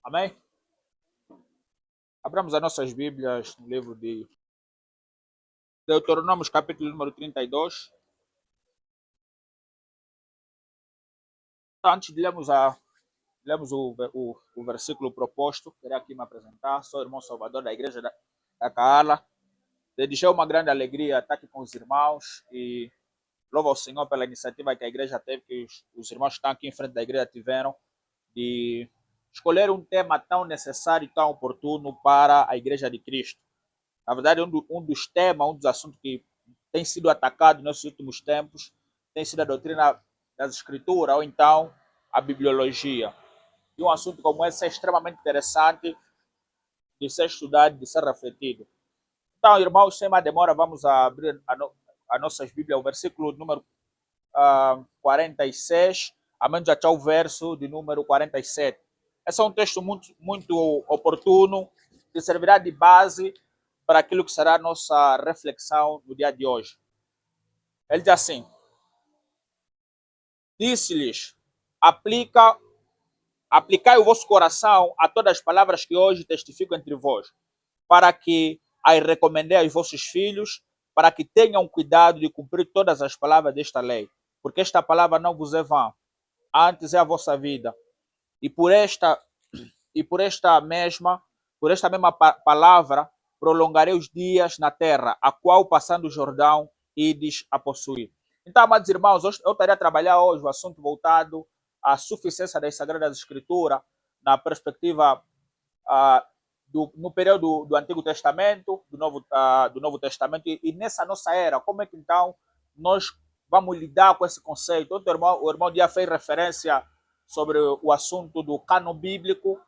Amém? Abramos as nossas Bíblias no livro de Deuteronômio, capítulo número 32. Então, antes de lermos o versículo proposto, queria aqui me apresentar. Sou o irmão Salvador da Igreja da Caala. Desde uma grande alegria estar aqui com os irmãos e louvo ao Senhor pela iniciativa que a igreja teve, que os irmãos que estão aqui em frente da igreja tiveram, de escolher um tema tão necessário e tão oportuno para a Igreja de Cristo. Na verdade, um dos temas, um dos assuntos que tem sido atacado nesses últimos tempos tem sido a doutrina das Escrituras, ou então a bibliologia. E um assunto como esse é extremamente interessante de ser estudado, de ser refletido. Então, irmãos, sem mais demora, vamos abrir as nossas Bíblias, o versículo número 46, a menos até o verso de número 47. Esse é um texto muito oportuno, que servirá de base para aquilo que será a nossa reflexão no dia de hoje. Ele diz assim: disse-lhes, aplicai o vosso coração a todas as palavras que hoje testifico entre vós, para que as recomendei aos vossos filhos, para que tenham cuidado de cumprir todas as palavras desta lei, porque esta palavra não vos é vã, antes é a vossa vida. E por esta mesma palavra prolongarei os dias na terra, a qual passando o Jordão ides a possuir. Então, amados irmãos, eu estaria a trabalhar hoje o assunto voltado à suficiência das Sagradas Escrituras na perspectiva no período do Antigo Testamento, do Novo Testamento e nessa nossa era. Como é que então nós vamos lidar com esse conceito? O irmão Dia fez referência sobre o assunto do cânon bíblico,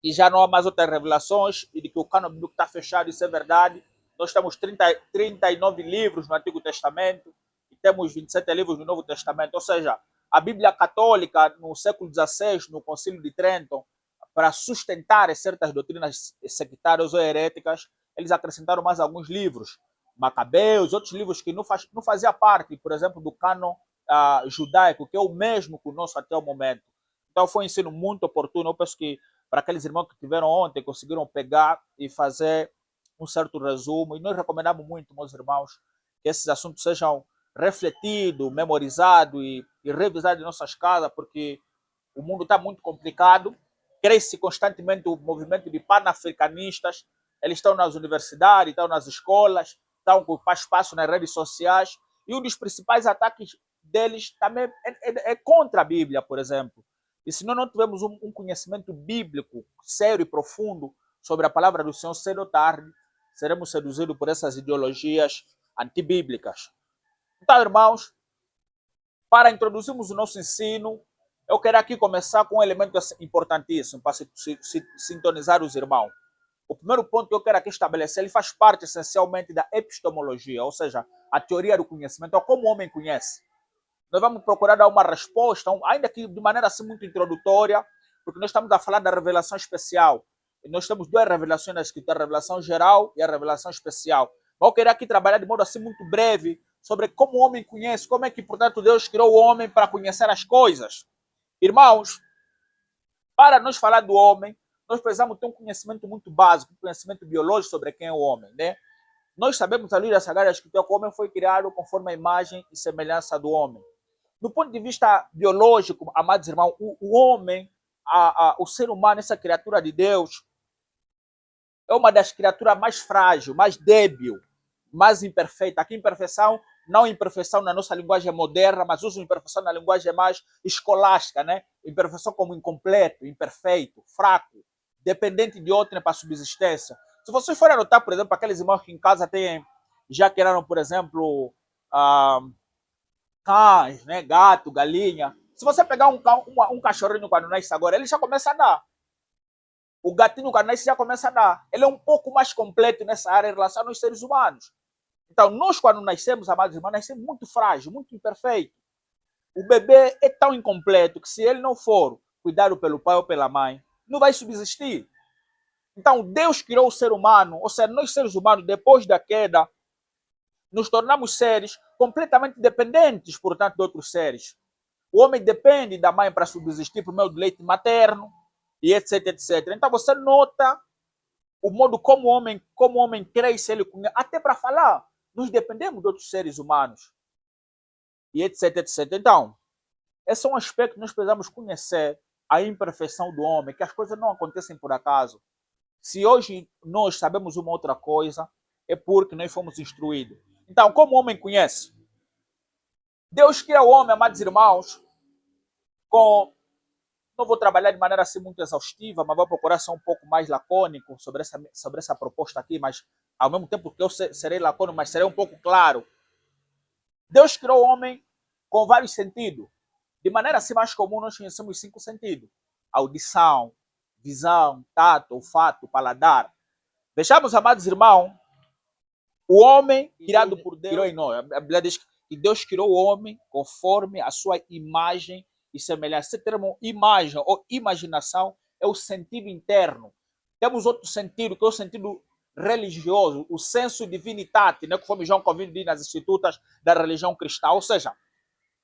e já não há mais outras revelações, e de que o cânon bíblico está fechado, isso é verdade. Nós temos 39 livros no Antigo Testamento e temos 27 livros no Novo Testamento, ou seja, a Bíblia Católica, no século XVI, no Concílio de Trento, para sustentar certas doutrinas sectárias ou heréticas, eles acrescentaram mais alguns livros, Macabeus, outros livros que não faziam parte, por exemplo, do cânon judaico, que é o mesmo que o nosso até o momento. Então foi um ensino muito oportuno. Eu penso que para aqueles irmãos que tiveram ontem, conseguiram pegar e fazer um certo resumo. E nós recomendamos muito, meus irmãos, que esses assuntos sejam refletidos, memorizados e revisados em nossas casas, porque o mundo está muito complicado. Cresce constantemente o movimento de panafricanistas. Eles estão nas universidades, estão nas escolas, estão com espaço nas redes sociais. E um dos principais ataques deles também é contra a Bíblia, por exemplo. E se nós não tivermos um conhecimento bíblico sério e profundo sobre a palavra do Senhor, cedo ou tarde, seremos seduzidos por essas ideologias antibíblicas. Então, irmãos, para introduzirmos o nosso ensino, eu quero aqui começar com um elemento importantíssimo para sintonizar os irmãos. O primeiro ponto que eu quero aqui estabelecer, ele faz parte essencialmente da epistemologia, ou seja, a teoria do conhecimento, ou como o homem conhece. Nós vamos procurar dar uma resposta, ainda que de maneira assim muito introdutória, porque nós estamos a falar da revelação especial. E nós temos duas revelações na Escritura, a revelação geral e a revelação especial. Mas eu queria aqui trabalhar de modo assim muito breve sobre como o homem conhece, como é que, portanto, Deus criou o homem para conhecer as coisas. Irmãos, para nós falar do homem, nós precisamos ter um conhecimento muito básico, um conhecimento biológico sobre quem é o homem, né? Nós sabemos a luz da Sagrada Escritura que o homem foi criado conforme a imagem e semelhança do homem. Do ponto de vista biológico, amados irmãos, o homem, o ser humano, essa criatura de Deus, é uma das criaturas mais frágeis, mais débil, mais imperfeita. Aqui, imperfeição, não imperfeição na nossa linguagem moderna, mas uso imperfeição na linguagem mais escolástica, né? Imperfeição como incompleto, imperfeito, fraco, dependente de outrem para a subsistência. Se vocês forem anotar, por exemplo, aqueles irmãos que em casa já criaram, por exemplo, cães, né, gato, galinha. Se você pegar um cachorrinho quando nasce agora, ele já começa a dar. O gatinho quando nasce já começa a dar. Ele é um pouco mais completo nessa área em relação aos seres humanos. Então, nós quando nascemos, amados irmãos, nascemos muito frágil, muito imperfeito. O bebê é tão incompleto que se ele não for cuidado pelo pai ou pela mãe, não vai subsistir. Então, Deus criou o ser humano, ou seja, nós seres humanos, depois da queda, nos tornamos seres completamente dependentes, portanto, de outros seres. O homem depende da mãe para subsistir por meio do leite materno. e etc, etc. Então você nota o modo como o homem cresce, ele conhece, até para falar. Nós dependemos de outros seres humanos, e etc, etc. Então, esse é um aspecto que nós precisamos conhecer, a imperfeição do homem, que as coisas não acontecem por acaso. Se hoje nós sabemos uma outra coisa, é porque nós fomos instruídos. Então, como o homem conhece? Deus cria o homem, amados irmãos, com... Não vou trabalhar de maneira assim muito exaustiva, mas vou procurar ser um pouco mais lacônico sobre essa proposta aqui, mas ao mesmo tempo que eu serei lacônico, mas serei um pouco claro. Deus criou o homem com vários sentidos. De maneira assim mais comum, nós conhecemos 5 sentidos: audição, visão, tato, olfato, paladar. Vejamos, amados irmãos, o homem criado por Deus, a Bíblia diz que Deus criou o homem conforme a sua imagem e semelhança. Esse termo imagem ou imaginação é o sentido interno. Temos outro sentido, que é o sentido religioso, o senso divinitatis, né, conforme João Calvino diz nas institutas da religião cristã. Ou seja,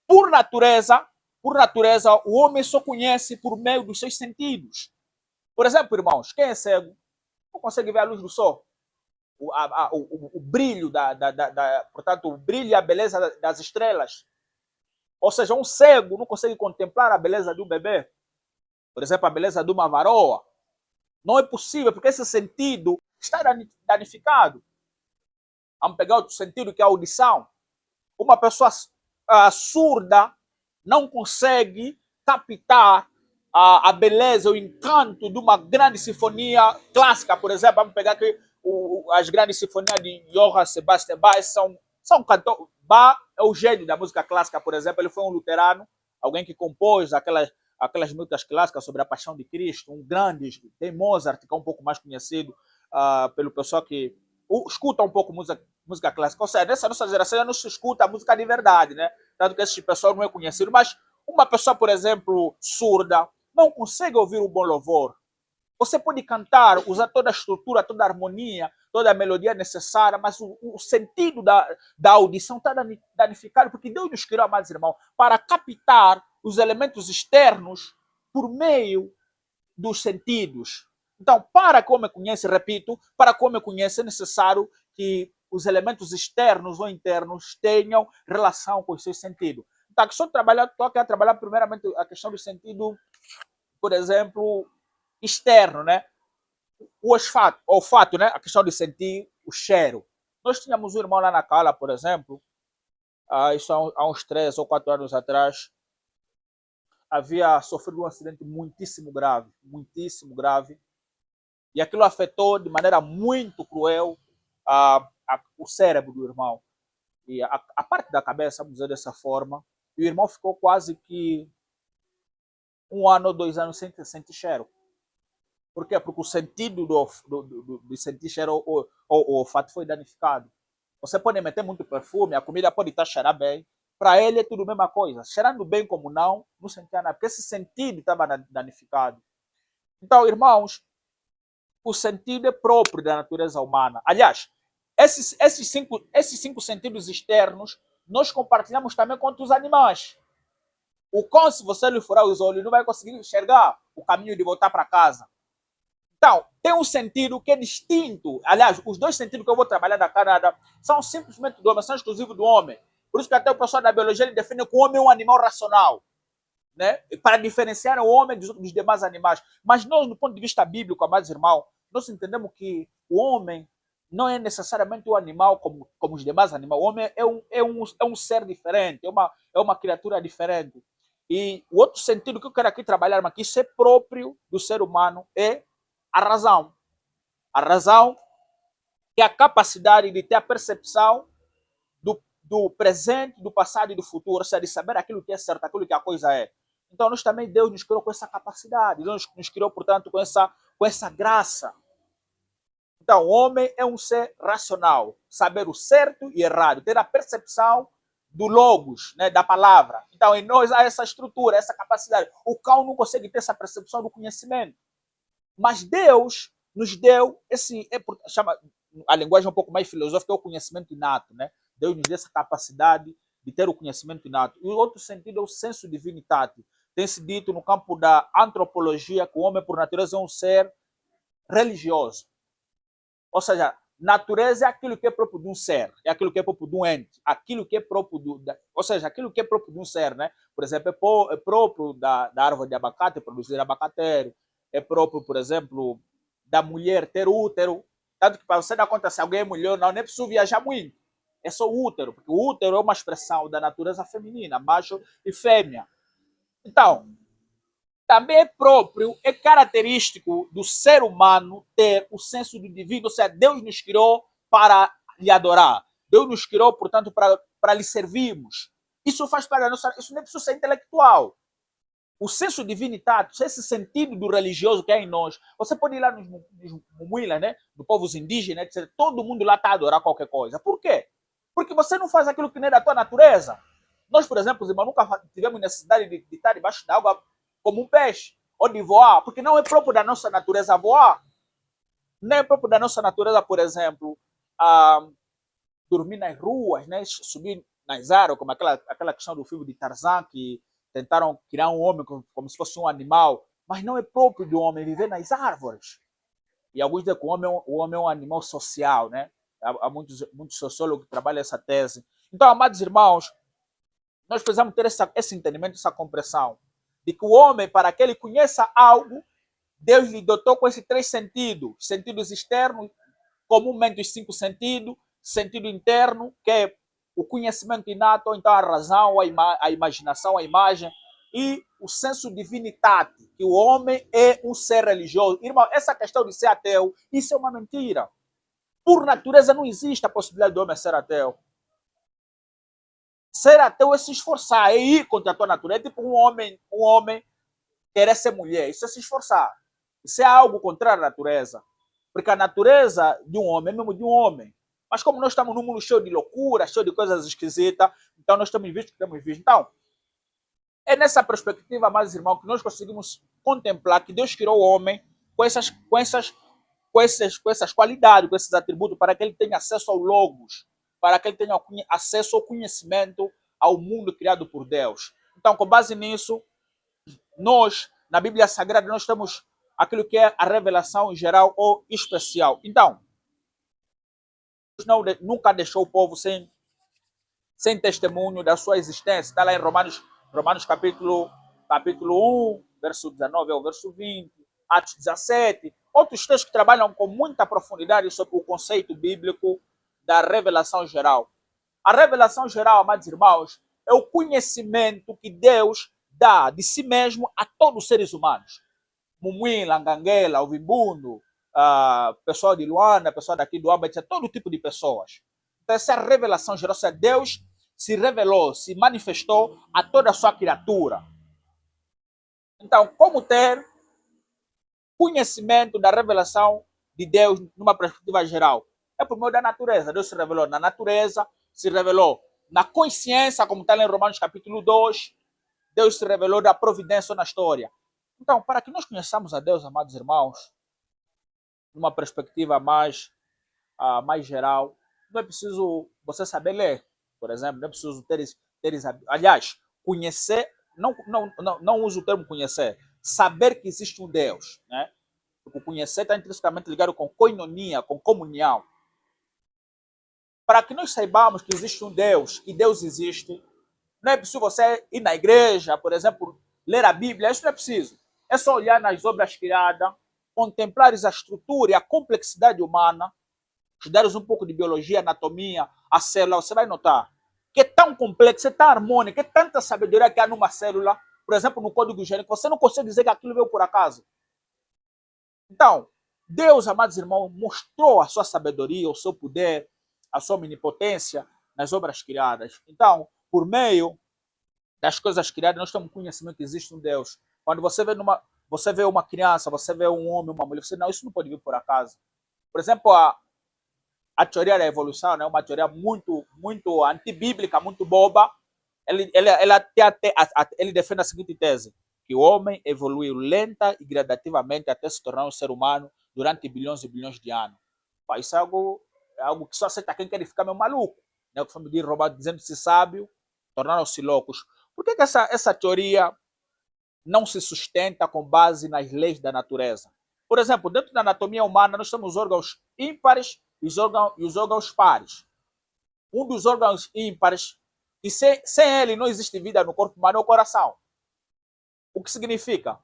por natureza, o homem só conhece por meio dos seus sentidos. Por exemplo, irmãos, quem é cego não consegue ver a luz do sol. O brilho portanto, o brilho e a beleza das estrelas. Ou seja, um cego não consegue contemplar a beleza do bebê, por exemplo, a beleza de uma varoa. Não é possível, porque esse sentido está danificado. Vamos pegar outro sentido, que é a audição. Uma pessoa surda não consegue captar a beleza, o encanto de uma grande sinfonia clássica, por exemplo. Vamos pegar aqui as grandes sinfonias de Johann Sebastian Bach, são cantores. Bach é o gênio da música clássica, por exemplo. Ele foi um luterano, alguém que compôs aquelas músicas clássicas sobre a paixão de Cristo, um grande. Tem Mozart, que é um pouco mais conhecido pelo pessoal que escuta um pouco música clássica. Ou seja, nessa nossa geração não se escuta a música de verdade, né? Tanto que esse pessoal não é conhecido. Mas uma pessoa, por exemplo, surda, não consegue ouvir um bom louvor. Você pode cantar, usar toda a estrutura, toda a harmonia, toda a melodia necessária, mas o sentido da audição está danificado, porque Deus nos criou, amados irmãos, para captar os elementos externos por meio dos sentidos. Então, para que o homem conheça, repito, para que o homem conheça é necessário que os elementos externos ou internos tenham relação com os seus sentidos. Então, estou a trabalhar primeiramente a questão do sentido, por exemplo, externo, né? O olfato, né? A questão de sentir o cheiro. Nós tínhamos um irmão lá na Cala, por exemplo, isso há uns 3 ou 4 anos atrás, havia sofrido um acidente muitíssimo grave, e aquilo afetou de maneira muito cruel o cérebro do irmão. E a parte da cabeça, vamos dizer dessa forma, e o irmão ficou quase que 1 ano ou 2 anos sem sentir cheiro. Por quê? Porque o sentido do sentir cheiro, o olfato foi danificado. Você pode meter muito perfume, a comida pode estar cheirando bem, para ele é tudo a mesma coisa. Cheirando bem como não sentia nada, porque esse sentido estava danificado. Então, irmãos, o sentido é próprio da natureza humana. Aliás, esses cinco sentidos externos nós compartilhamos também com os animais. O cão, se você lhe furar os olhos, não vai conseguir enxergar o caminho de voltar para casa. Então, tem um sentido que é distinto. Aliás, os 2 sentidos que eu vou trabalhar da Canadá são simplesmente do homem, são exclusivos do homem. Por isso que até o pessoal da biologia ele define que o homem é um animal racional, né? Para diferenciar o homem dos demais animais. Mas nós, do ponto de vista bíblico, amados irmãos, nós entendemos que o homem não é necessariamente um animal como os demais animais. O homem é um ser diferente, é uma criatura diferente. E o outro sentido que eu quero aqui trabalhar, mas que isso é próprio do ser humano, é a razão. A razão é a capacidade de ter a percepção do presente, do passado e do futuro, ou seja, de saber aquilo que é certo, aquilo que a coisa é. Então, nós também, Deus nos criou com essa capacidade, Deus nos criou, portanto, com essa graça. Então, o homem é um ser racional, saber o certo e errado, ter a percepção do logos, né, da palavra. Então, em nós há essa estrutura, essa capacidade. O cão não consegue ter essa percepção do conhecimento. Mas Deus nos deu chama a linguagem um pouco mais filosófica, é o conhecimento inato, né? Deus nos deu essa capacidade de ter o conhecimento inato. E o outro sentido é o senso divinitatis, tem-se dito no campo da antropologia que o homem, por natureza, é um ser religioso. Ou seja, natureza é aquilo que é próprio de um ser, é aquilo que é próprio de um ente, aquilo que é próprio ou seja, aquilo que é próprio de um ser, né? Por exemplo, é próprio da árvore de abacate produzir abacateiro, é próprio, por exemplo, da mulher ter útero, tanto que para você dar conta se alguém é mulher ou não, nem precisa viajar muito, é só o útero, porque o útero é uma expressão da natureza feminina, macho e fêmea. Então, também é próprio, é característico do ser humano ter o senso do divino, ou seja, Deus nos criou para lhe adorar. Deus nos criou, portanto, para lhe servirmos. Isso faz parte da nossa. Isso nem precisa ser intelectual. O senso divinitatis, esse sentido do religioso que há em nós, você pode ir lá nos Mumuila, né, do povos indígenas, etc. Todo mundo lá está a adorar qualquer coisa. Por quê? Porque você não faz aquilo que nem é da tua natureza. Nós, por exemplo, irmãos, nunca tivemos necessidade de estar debaixo da água como um peixe, ou de voar, porque não é próprio da nossa natureza voar. Não é próprio da nossa natureza, por exemplo, dormir nas ruas, né? Subir nas árvores, como aquela questão do filme de Tarzan, que tentaram criar um homem como se fosse um animal, mas não é próprio do homem viver nas árvores. E alguns dizem que o homem é um animal social, né? Há muitos sociólogos que trabalham essa tese. Então, amados irmãos, nós precisamos ter esse entendimento, essa compreensão, de que o homem, para que ele conheça algo, Deus lhe dotou com esses três sentidos. Sentidos externos, comumente os cinco sentidos, sentido interno, que é o conhecimento inato, então a razão, a imaginação, a imagem, e o senso divinidade, que o homem é um ser religioso. Irmão, essa questão de ser ateu, isso é uma mentira. Por natureza não existe a possibilidade do homem ser ateu. Ser ateu é se esforçar, é ir contra a tua natureza. É tipo um homem querer ser mulher, isso é se esforçar. Isso é algo contrário à natureza. Porque a natureza de um homem é mesmo de um homem. Mas como nós estamos num mundo cheio de loucura, cheio de coisas esquisitas, então nós temos visto o que temos visto. Então, é nessa perspectiva, mais irmão, que nós conseguimos contemplar que Deus criou o homem com essas qualidades, com esses atributos, para que ele tenha acesso ao Logos, para que ele tenha acesso ao conhecimento, ao mundo criado por Deus. Então, com base nisso, nós, na Bíblia Sagrada, nós temos aquilo que é a revelação geral ou especial. Então, Deus nunca deixou o povo sem testemunho da sua existência. Está lá em Romanos capítulo 1, verso 19 ao verso 20, Atos 17. Outros textos que trabalham com muita profundidade sobre o conceito bíblico da revelação geral. A revelação geral, amados irmãos, é o conhecimento que Deus dá de si mesmo a todos os seres humanos. Mumuila, Nganguela, Ovimbundo, pessoal de Luanda, pessoal daqui do Amba, etc. Todo tipo de pessoas. Então, essa é a revelação geral. Ou seja, Deus se revelou, se manifestou a toda a sua criatura. Então, como ter conhecimento da revelação de Deus numa perspectiva geral? É por meio da natureza. Deus se revelou na natureza, se revelou na consciência, como está lá em Romanos capítulo 2. Deus se revelou da providência na história. Então, para que nós conheçamos a Deus, amados irmãos, numa perspectiva mais geral, não é preciso você saber ler, por exemplo, não é preciso aliás, conhecer, não uso o termo conhecer, saber que existe um Deus, né? O conhecer está intrinsecamente ligado com koinonia, com comunhão. Para que nós saibamos que existe um Deus, que Deus existe, não é preciso você ir na igreja, por exemplo, ler a Bíblia, isso não é preciso. É só olhar nas obras criadas, contemplar a estrutura e a complexidade humana, estudares um pouco de biologia, anatomia, a célula, você vai notar que é tão complexo, é tão harmônico, é tanta sabedoria que há numa célula, por exemplo, no código gênico, você não consegue dizer que aquilo veio por acaso. Então, Deus, amados irmãos, mostrou a sua sabedoria, o seu poder, a sua omnipotência nas obras criadas. Então, por meio das coisas criadas, nós temos conhecimento que existe um Deus. Quando você vê uma criança, você vê um homem, uma mulher, você não, isso não pode vir por acaso. Por exemplo, a teoria da evolução é, né, uma teoria muito antibíblica, muito boba. Ele defende a seguinte tese, que o homem evoluiu lenta e gradativamente até se tornar um ser humano durante bilhões e bilhões de anos. Pá, isso é algo que só aceita quem quer ficar meio maluco. Né? O que foi de Robert dizendo-se sábio, tornaram-se loucos. Por que essa teoria não se sustenta com base nas leis da natureza. Por exemplo, dentro da anatomia humana, nós temos órgãos ímpares e os órgãos pares. Um dos órgãos ímpares, e sem ele não existe vida no corpo humano, é o coração. O que significa?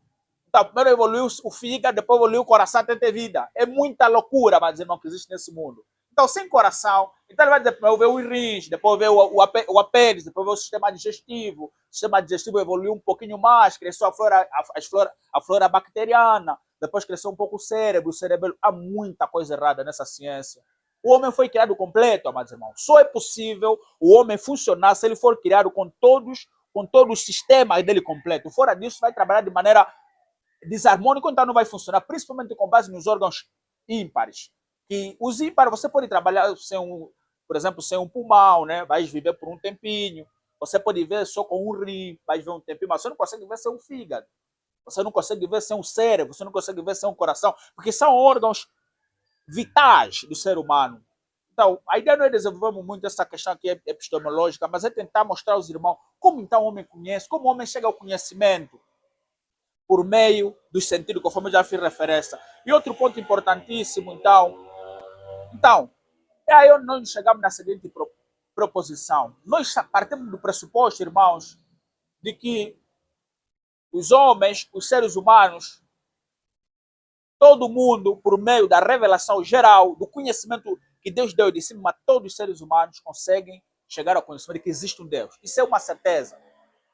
Então, primeiro evoluiu o fígado, depois evoluiu o coração até ter vida. É muita loucura, mas irmão, que existe nesse mundo. Então, sem coração, então ele vai desenvolver os rins, depois ver o apêndice, depois ver o sistema digestivo. O sistema digestivo evoluiu um pouquinho mais, cresceu a flora bacteriana, depois cresceu um pouco o cérebro. Há muita coisa errada nessa ciência. O homem foi criado completo, amados irmãos. Só é possível o homem funcionar se ele for criado com todos os sistemas dele completo. Fora disso, vai trabalhar de maneira desarmônica, então não vai funcionar, principalmente com base nos órgãos ímpares. Que os ímpares você pode trabalhar sem por exemplo, sem um pulmão, né? Vai viver por um tempinho. Você pode ver só com um rim, vai viver um tempinho, mas você não consegue ver sem um fígado. Você não consegue ver sem um cérebro, você não consegue ver sem um coração, porque são órgãos vitais do ser humano. Então, a ideia não é desenvolvermos muito essa questão aqui epistemológica, mas é tentar mostrar aos irmãos como então o homem conhece, como o homem chega ao conhecimento por meio dos sentidos, conforme eu já fiz referência. E outro ponto importantíssimo, então aí nós chegamos na seguinte proposição. Nós partimos do pressuposto, irmãos, de que os homens, os seres humanos, todo mundo, por meio da revelação geral, do conhecimento que Deus deu de cima, todos os seres humanos conseguem chegar ao conhecimento de que existe um Deus. Isso é uma certeza.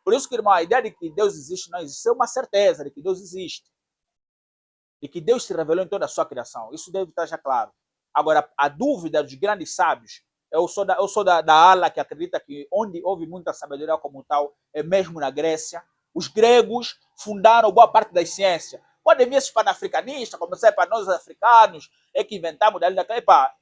Por isso que, irmão, a ideia de que Deus existe não existe. Isso é uma certeza de que Deus existe. De que Deus se revelou em toda a sua criação. Isso deve estar já claro. Agora, a dúvida dos grandes sábios, eu sou da ala que acredita que onde houve muita sabedoria como tal, é mesmo na Grécia. Os gregos fundaram boa parte das ciências. Podem vir esses panafricanistas, começar para nós africanos, é que inventamos dali daquela.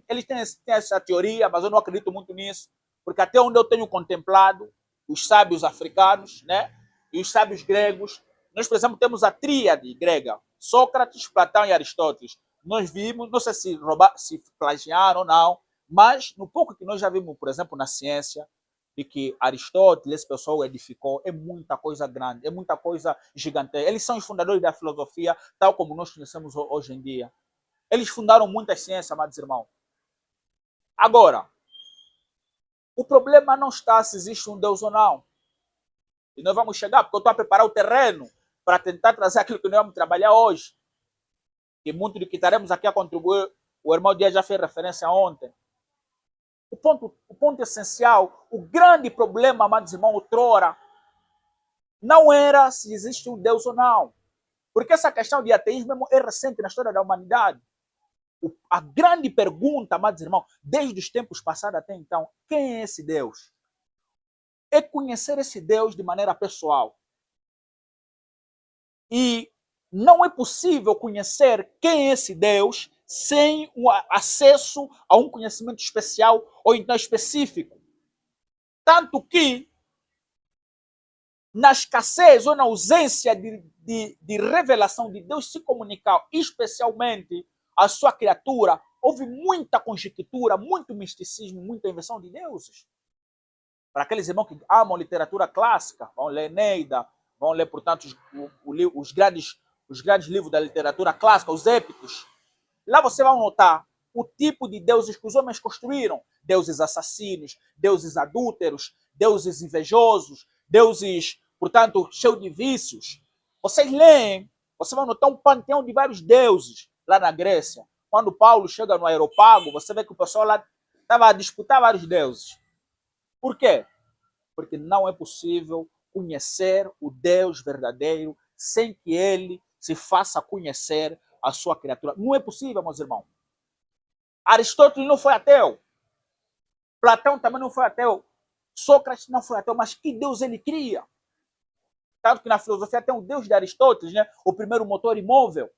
Eles têm essa teoria, mas eu não acredito muito nisso, porque até onde eu tenho contemplado, os sábios africanos, né? E os sábios gregos, nós, por exemplo, temos a tríade grega, Sócrates, Platão e Aristóteles. Nós vimos, não sei se plagiaram ou não, mas no pouco que nós já vimos, por exemplo, na ciência, de que Aristóteles, esse pessoal edificou, é muita coisa grande, é muita coisa gigantesca. Eles são os fundadores da filosofia, tal como nós conhecemos hoje em dia. Eles fundaram muitas ciências, amados irmãos. Agora, o problema não está se existe um Deus ou não. E nós vamos chegar, porque eu estou a preparar o terreno para tentar trazer aquilo que nós vamos trabalhar hoje. E muito do que estaremos aqui a contribuir, o irmão Dias já fez referência ontem. O ponto essencial, o grande problema, amados irmãos, outrora, não era se existe um Deus ou não. Porque essa questão de ateísmo é recente na história da humanidade. A grande pergunta, amados irmãos, desde os tempos passados até então, quem é esse Deus? É conhecer esse Deus de maneira pessoal. E não é possível conhecer quem é esse Deus sem o acesso a um conhecimento especial ou então específico. Tanto que, na escassez ou na ausência de revelação de Deus se comunicar especialmente à sua criatura, houve muita conjectura, muito misticismo, muita invenção de deuses. Para aqueles irmãos que amam literatura clássica, vão ler Eneida, vão ler, portanto, os grandes livros da literatura clássica, os épicos. Lá você vai notar o tipo de deuses que os homens construíram. Deuses assassinos, deuses adúlteros, deuses invejosos, deuses, portanto, cheios de vícios. Vocês leem, você vai notar um panteão de vários deuses lá na Grécia. Quando Paulo chega no Aeropago, você vê que o pessoal lá estava a disputar vários deuses. Por quê? Porque não é possível conhecer o Deus verdadeiro sem que ele se faça conhecer a sua criatura. Não é possível, meus irmãos. Aristóteles não foi ateu. Platão também não foi ateu. Sócrates não foi ateu, mas que Deus ele cria? Tanto que na filosofia tem o Deus de Aristóteles, né? O primeiro motor imóvel.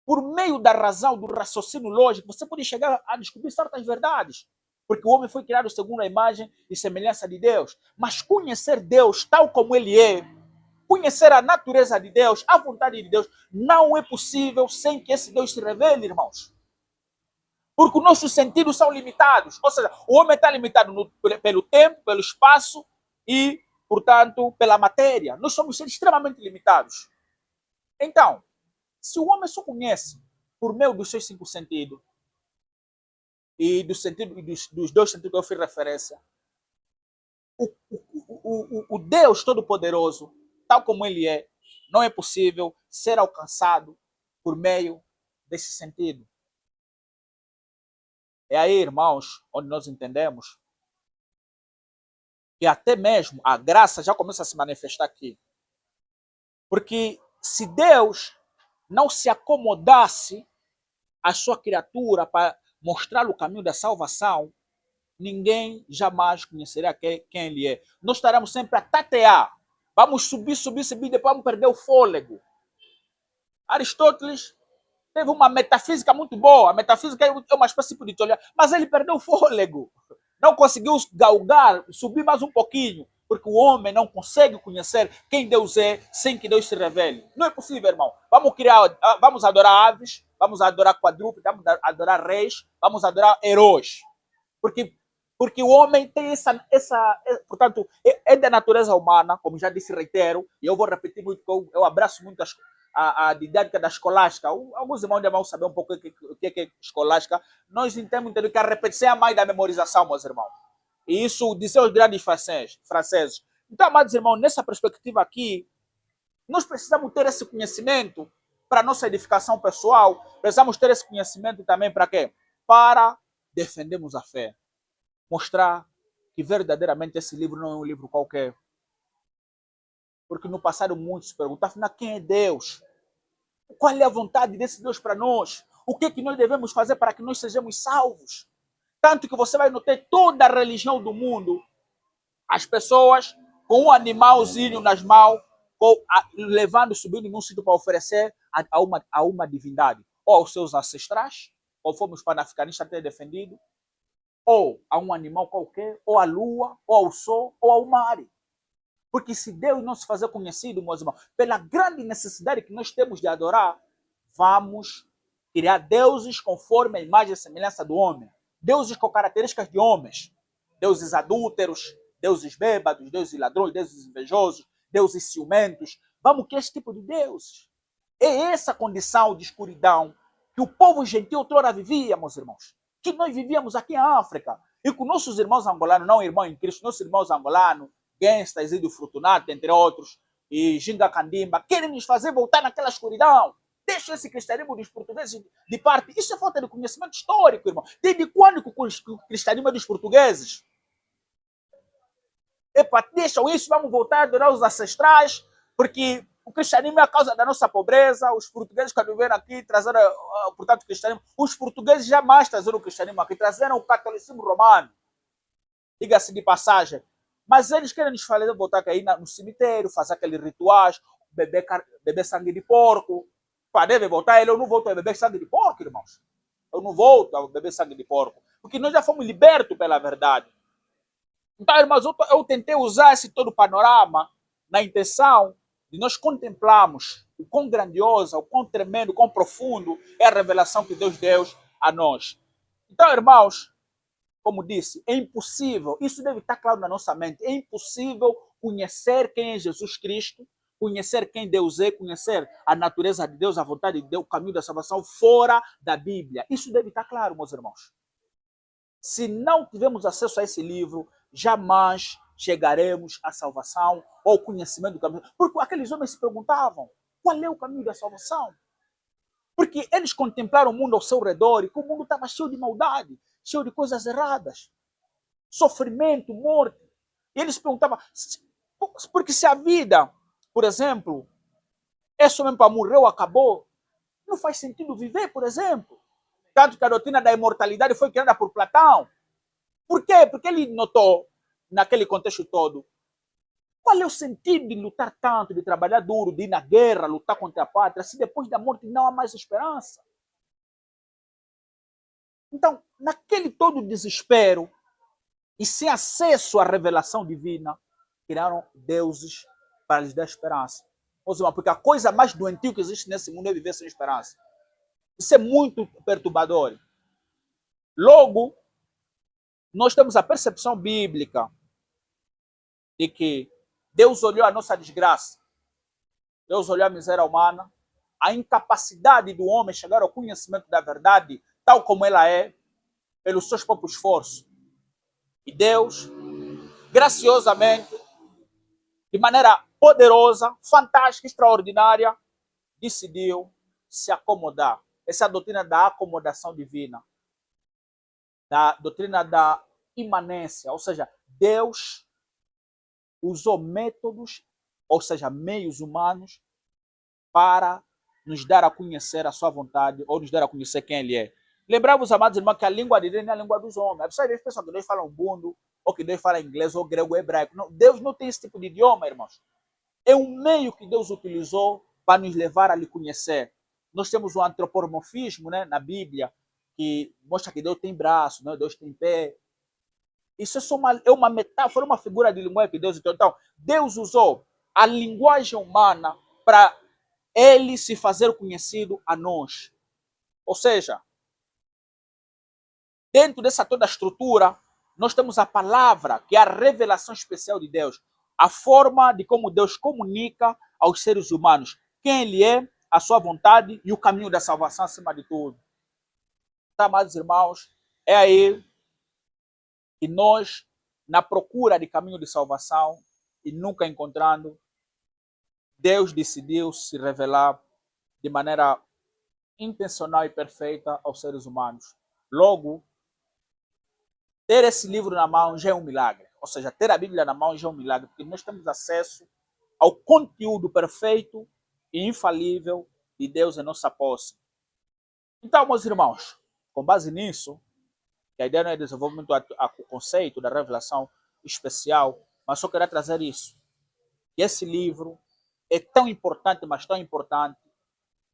Por meio da razão, do raciocínio lógico, você pode chegar a descobrir certas verdades. Porque o homem foi criado segundo a imagem e semelhança de Deus. Mas conhecer Deus tal como ele é, conhecer a natureza de Deus, a vontade de Deus, não é possível sem que esse Deus se revele, irmãos. Porque os nossos sentidos são limitados. Ou seja, o homem está limitado pelo tempo, pelo espaço e portanto, pela matéria. Nós somos seres extremamente limitados. Então, se o homem só conhece por meio dos seus 5 sentidos, e dos 2 sentidos que eu fiz referência, o Deus Todo-Poderoso, tal como ele é, não é possível ser alcançado por meio desse sentido. É aí, irmãos, onde nós entendemos que até mesmo a graça já começa a se manifestar aqui. Porque se Deus não se acomodasse à sua criatura para mostrar o caminho da salvação, ninguém jamais conheceria quem ele é. Nós estaremos sempre a tatear. Vamos subir, depois vamos perder o fôlego. Aristóteles teve uma metafísica muito boa. A metafísica é uma espécie de teoria, mas ele perdeu o fôlego. Não conseguiu galgar, subir mais um pouquinho, porque o homem não consegue conhecer quem Deus é sem que Deus se revele. Não é possível, irmão. Vamos adorar aves, vamos adorar quadrúpedes, vamos adorar reis, vamos adorar heróis. Porque o homem tem portanto, é da natureza humana, como já disse, reitero, e eu vou repetir muito, eu abraço muito a didática da escolástica. Alguns irmãos vão saber um pouco o que é escolástica. Nós entendemos que a repetição é a mãe da memorização, meus irmãos. E isso dizem os grandes franceses. Então, amados irmãos, nessa perspectiva aqui, nós precisamos ter esse conhecimento para a nossa edificação pessoal. Precisamos ter esse conhecimento também para quê? Para defendermos a fé. Mostrar que verdadeiramente esse livro não é um livro qualquer. Porque no passado muitos se perguntavam, quem é Deus? Qual é a vontade desse Deus para nós? O que é que nós devemos fazer para que nós sejamos salvos? Tanto que você vai notar toda a religião do mundo, as pessoas com um animalzinho nas mãos, levando, subindo num sítio para oferecer a uma divindade. Ou aos seus ancestrais, ou fomos panafricanistas ter defendido, ou a um animal qualquer, ou à lua, ou ao sol, ou ao mar. Porque se Deus não se fazer conhecido, meus irmãos, pela grande necessidade que nós temos de adorar, vamos criar deuses conforme a imagem e semelhança do homem. Deuses com características de homens. Deuses adúlteros, deuses bêbados, deuses ladrões, deuses invejosos, deuses ciumentos. Vamos criar esse tipo de deuses. É essa condição de escuridão que o povo gentil outrora vivia, meus irmãos. Que nós vivíamos aqui na África. E com nossos irmãos angolanos, não irmão em Cristo, nossos irmãos angolanos, Genstas, Ido Frutunato, entre outros, e Ginga Candimba, querem nos fazer voltar naquela escuridão. Deixa esse cristianismo dos portugueses de parte. Isso é falta de conhecimento histórico, irmão. Desde quando que o cristianismo é dos portugueses? Epa, deixam isso, vamos voltar a adorar os ancestrais, porque o cristianismo é a causa da nossa pobreza. Os portugueses, quando vieram aqui, trazeram, portanto, o cristianismo. Os portugueses jamais trazeram o cristianismo aqui, trazeram o catolicismo romano. Diga-se de passagem. Mas eles querem nos fazer voltar aqui no cemitério, fazer aqueles rituais, beber sangue de porco. Para deve voltar, eu não volto a beber sangue de porco, irmãos. Eu não volto a beber sangue de porco. Porque nós já fomos libertos pela verdade. Então, irmãos, eu tentei usar esse todo panorama na intenção de nós contemplarmos o quão grandiosa, o quão tremendo, o quão profundo é a revelação que Deus deu a nós. Então, irmãos, como disse, é impossível, isso deve estar claro na nossa mente, é impossível conhecer quem é Jesus Cristo, conhecer quem Deus é, conhecer a natureza de Deus, a vontade de Deus, o caminho da salvação fora da Bíblia. Isso deve estar claro, meus irmãos. Se não tivermos acesso a esse livro, jamais chegaremos à salvação ou ao conhecimento do caminho. Porque aqueles homens se perguntavam, qual é o caminho da salvação? Porque eles contemplaram o mundo ao seu redor e que o mundo estava cheio de maldade, cheio de coisas erradas, sofrimento, morte. E eles perguntavam, porque se a vida, por exemplo, é só mesmo para morrer ou acabou, não faz sentido viver, por exemplo. Tanto que a doutrina da imortalidade foi criada por Platão. Por quê? Porque ele notou, naquele contexto todo, qual é o sentido de lutar tanto, de trabalhar duro, de ir na guerra, lutar contra a pátria, se depois da morte não há mais esperança? Então, naquele todo desespero e sem acesso à revelação divina, criaram deuses para lhes dar esperança. Porque a coisa mais doentio que existe nesse mundo é viver sem esperança. Isso é muito perturbador. Logo, nós temos a percepção bíblica de que Deus olhou a nossa desgraça. Deus olhou a miséria humana, a incapacidade do homem chegar ao conhecimento da verdade, tal como ela é, pelos seus próprios esforços. E Deus, graciosamente, de maneira poderosa, fantástica, extraordinária, decidiu se acomodar. Essa é a doutrina da acomodação divina, da doutrina da imanência, ou seja, Deus usou métodos, ou seja, meios humanos, para nos dar a conhecer a sua vontade, ou nos dar a conhecer quem Ele é. Lembramos, amados irmãos, que a língua de Deus não é a língua dos homens. Às vezes pensam que Deus fala um bundo, ou que Deus fala inglês, ou grego, ou hebraico. Não, Deus não tem esse tipo de idioma, irmãos. É um meio que Deus utilizou para nos levar a lhe conhecer. Nós temos o antropomorfismo, né, na Bíblia, que mostra que Deus tem braço, né, Deus tem pé. Isso é uma metáfora, uma figura de linguagem que Deus usou. Então, Deus usou a linguagem humana para Ele se fazer conhecido a nós. Ou seja, dentro dessa toda estrutura, nós temos a palavra, que é a revelação especial de Deus. A forma de como Deus comunica aos seres humanos quem Ele é, a sua vontade e o caminho da salvação acima de tudo. Tá, amados irmãos? É aí que nós, na procura de caminho de salvação e nunca encontrando, Deus decidiu se revelar de maneira intencional e perfeita aos seres humanos. Logo, ter esse livro na mão já é um milagre. Ou seja, ter a Bíblia na mão já é um milagre, porque nós temos acesso ao conteúdo perfeito e infalível de Deus em nossa posse. Então, meus irmãos, com base nisso, que a ideia não é desenvolvimento do conceito da revelação especial, mas só queria trazer isso. E esse livro é tão importante, mas tão importante,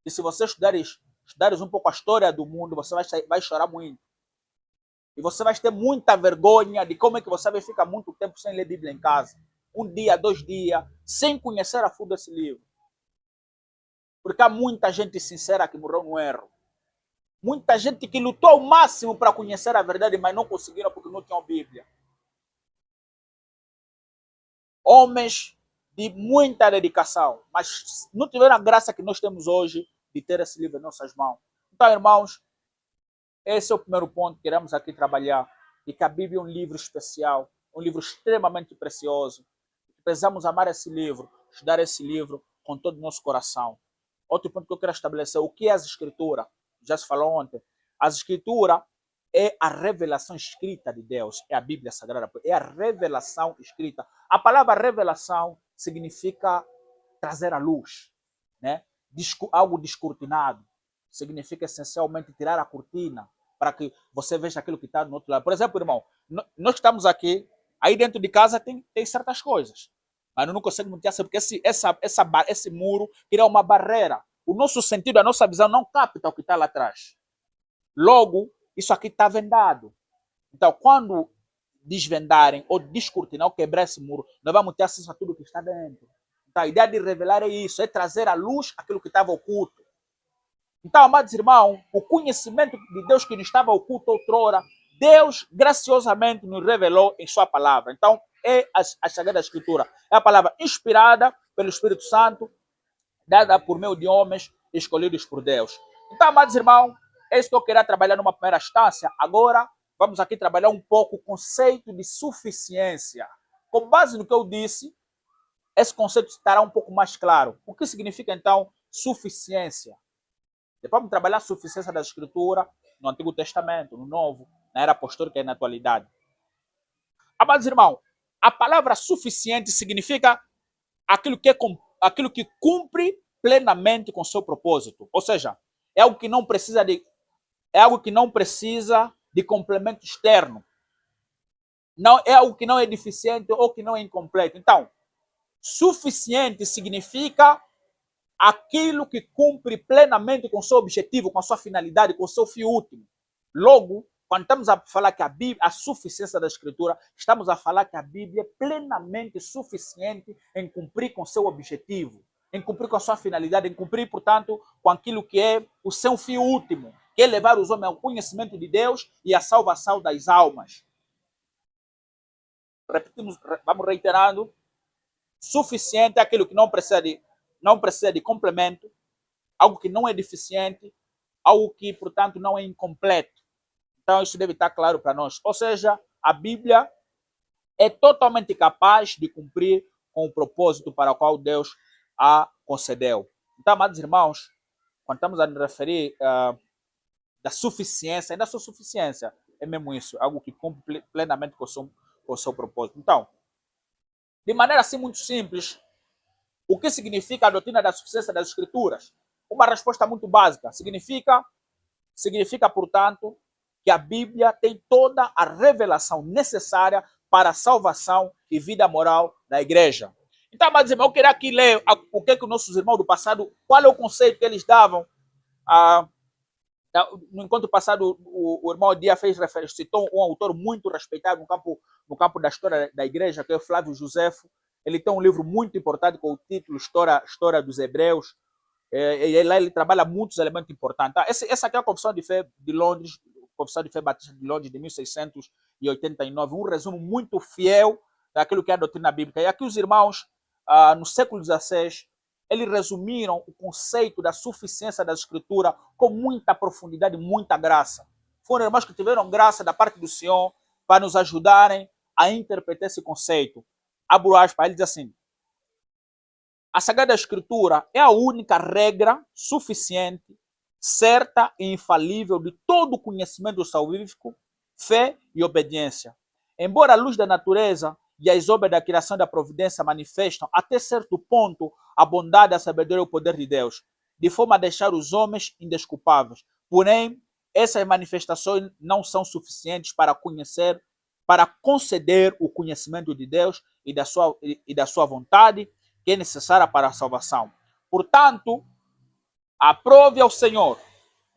que se você estudares um pouco a história do mundo, você vai chorar muito. E você vai ter muita vergonha de como é que você vai ficar muito tempo sem ler Bíblia em casa. 1 dia, 2 dias, sem conhecer a fundo esse livro. Porque há muita gente sincera que morreu no erro. Muita gente que lutou ao máximo para conhecer a verdade, mas não conseguiram porque não tinham Bíblia. Homens de muita dedicação, mas não tiveram a graça que nós temos hoje de ter esse livro em nossas mãos. Então, irmãos, esse é o primeiro ponto que queremos aqui trabalhar, e que a Bíblia é um livro especial, um livro extremamente precioso. Precisamos amar esse livro, estudar esse livro com todo o nosso coração. Outro ponto que eu quero estabelecer, o que é as Escrituras? Já se falou ontem. As Escrituras é a revelação escrita de Deus, é a Bíblia Sagrada, é a revelação escrita. A palavra revelação significa trazer à luz, né? Algo descortinado. Significa essencialmente tirar a cortina para que você veja aquilo que está do outro lado. Por exemplo, irmão, nós estamos aqui, aí dentro de casa tem certas coisas, mas não conseguimos mentir porque esse muro cria uma barreira. O nosso sentido, a nossa visão não capta o que está lá atrás. Logo, isso aqui está vendado. Então, quando desvendarem ou descortinar ou quebrar esse muro, nós vamos ter acesso a tudo que está dentro. Então, a ideia de revelar é isso, é trazer à luz aquilo que estava oculto. Então, amados irmãos, o conhecimento de Deus que nos estava oculto outrora, Deus graciosamente nos revelou em sua palavra. Então, é a Sagrada Escritura. É a palavra inspirada pelo Espírito Santo, dada por meio de homens escolhidos por Deus. Então, amados irmãos, é isso que eu queria trabalhar numa primeira instância. Agora, vamos aqui trabalhar um pouco o conceito de suficiência. Com base no que eu disse, esse conceito estará um pouco mais claro. O que significa, então, suficiência? Depois vamos trabalhar a suficiência da Escritura no Antigo Testamento, no Novo, na era apostólica e na atualidade. Amados irmãos, a palavra suficiente significa aquilo que cumpre plenamente com seu propósito. Ou seja, é algo que não precisa de complemento externo. Não é algo que não é deficiente ou que não é incompleto. Então, suficiente significa aquilo que cumpre plenamente com seu objetivo, com a sua finalidade, com o seu fim último. Logo, quando estamos a falar que a suficiência da Escritura, estamos a falar que a Bíblia é plenamente suficiente em cumprir com seu objetivo, em cumprir com a sua finalidade, em cumprir, portanto, com aquilo que é o seu fim último, que é levar os homens ao conhecimento de Deus e à salvação das almas. Repetimos, vamos reiterando. Suficiente é aquilo que não precisa de complemento, algo que não é deficiente, algo que, portanto, não é incompleto. Então, isso deve estar claro para nós. Ou seja, a Bíblia é totalmente capaz de cumprir com o propósito para o qual Deus a concedeu. Então, amados irmãos, quando estamos a nos referir da suficiência, ainda sua suficiência, é mesmo isso, algo que cumpre plenamente com o seu propósito. Então, de maneira assim muito simples, o que significa a doutrina da suficiência das Escrituras? Uma resposta muito básica. Significa, portanto, que a Bíblia tem toda a revelação necessária para a salvação e vida moral da igreja. Então, amados irmãos, eu queria aqui ler o que os nossos irmãos do passado, qual é o conceito que eles davam. No encontro passado, o irmão Dia fez referência, citou um autor muito respeitado no campo da história da igreja, que é o Flávio Josefo. Ele tem um livro muito importante com o título História dos Hebreus. E lá ele trabalha muitos elementos importantes. Tá? Essa aqui é a Confissão de Fé de Londres, Confissão de Fé Batista de Londres, de 1689. Um resumo muito fiel daquilo que é a doutrina bíblica. E aqui os irmãos, no século XVI, eles resumiram o conceito da suficiência da Escritura com muita profundidade e muita graça. Foram irmãos que tiveram graça da parte do Senhor para nos ajudarem a interpretar esse conceito. Abro aspas, ele diz assim: a Sagrada Escritura é a única regra suficiente, certa e infalível de todo o conhecimento salvífico, fé e obediência. Embora a luz da natureza e as obras da criação e da providência manifestam, até certo ponto, a bondade, a sabedoria e o poder de Deus, de forma a deixar os homens indesculpáveis. Porém, essas manifestações não são suficientes para conceder o conhecimento de Deus e da sua vontade, que é necessária para a salvação. Portanto, aprove ao Senhor,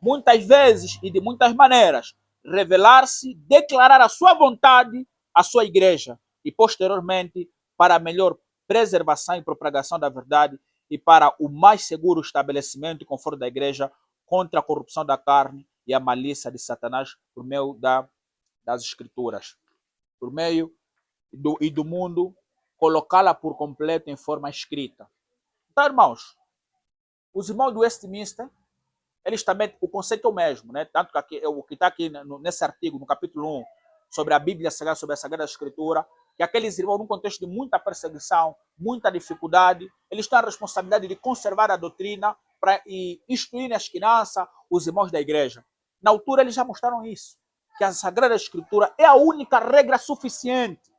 muitas vezes e de muitas maneiras, revelar-se, declarar a sua vontade à sua igreja e, posteriormente, para a melhor preservação e propagação da verdade e para o mais seguro estabelecimento e conforto da igreja contra a corrupção da carne e a malícia de Satanás por meio das Escrituras, por meio do mundo, colocá-la por completo em forma escrita. Então, irmãos, os irmãos do Westminster, eles também, o conceito é o mesmo, né? Tanto que aqui, o que está aqui nesse artigo, no capítulo 1, sobre a Bíblia Sagrada, sobre a Sagrada Escritura, que aqueles irmãos, num contexto de muita perseguição, muita dificuldade, eles têm a responsabilidade de conservar a doutrina e instruir as crianças, os irmãos da igreja. Na altura, eles já mostraram isso, que a Sagrada Escritura é a única regra suficiente.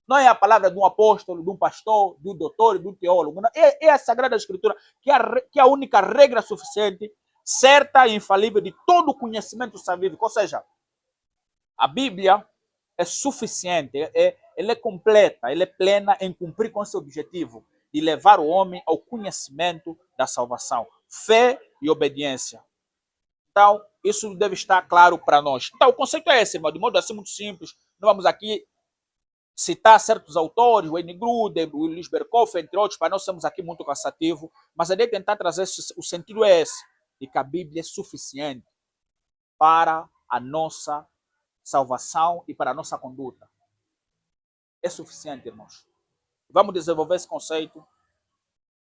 Não é a palavra de um apóstolo, de um pastor, de um doutor, de um teólogo. Não. É a Sagrada Escritura que é a única regra suficiente, certa e infalível de todo o conhecimento salvífico. Ou seja, a Bíblia é suficiente, ela é completa, ela é plena em cumprir com esse objetivo de levar o homem ao conhecimento da salvação, fé e obediência. Então, isso deve estar claro para nós. Então, o conceito é esse, irmão, de modo assim muito simples. Não vamos aqui citar certos autores, o Wayne Grudem, o Luiz Berkoff, entre outros, para não sermos aqui muito cansativo, mas a ideia é tentar trazer o sentido é esse, de que a Bíblia é suficiente para a nossa salvação e para a nossa conduta. É suficiente, irmãos. Vamos desenvolver esse conceito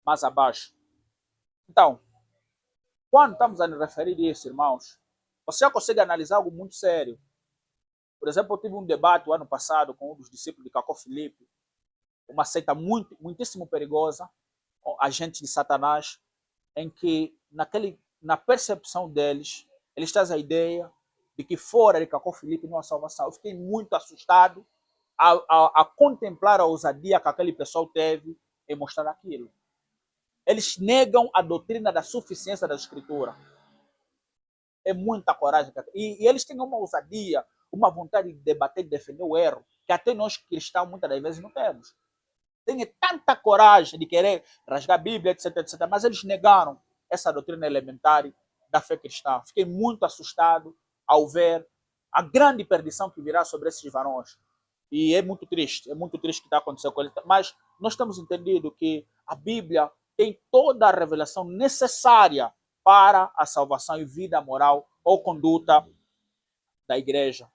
mais abaixo. Então, quando estamos a nos referir a isso, irmãos, você já consegue analisar algo muito sério. Por exemplo, eu tive um debate o ano passado com um dos discípulos de Cacó Filipe, uma seita muitíssimo perigosa, agente de Satanás, em que na percepção deles, eles trazem a ideia de que fora de Cacó Filipe não há salvação. Eu fiquei muito assustado a contemplar a ousadia que aquele pessoal teve em mostrar aquilo. Eles negam a doutrina da suficiência da Escritura. É muita coragem. E eles têm uma ousadia, uma vontade de debater, de defender o erro, que até nós cristãos muitas das vezes não temos. Tem tanta coragem de querer rasgar a Bíblia, etc, etc. Mas eles negaram essa doutrina elementar da fé cristã. Fiquei muito assustado ao ver a grande perdição que virá sobre esses varões. E é muito triste o que está acontecendo com eles. Mas nós temos entendido que a Bíblia tem toda a revelação necessária para a salvação e vida moral ou conduta da igreja.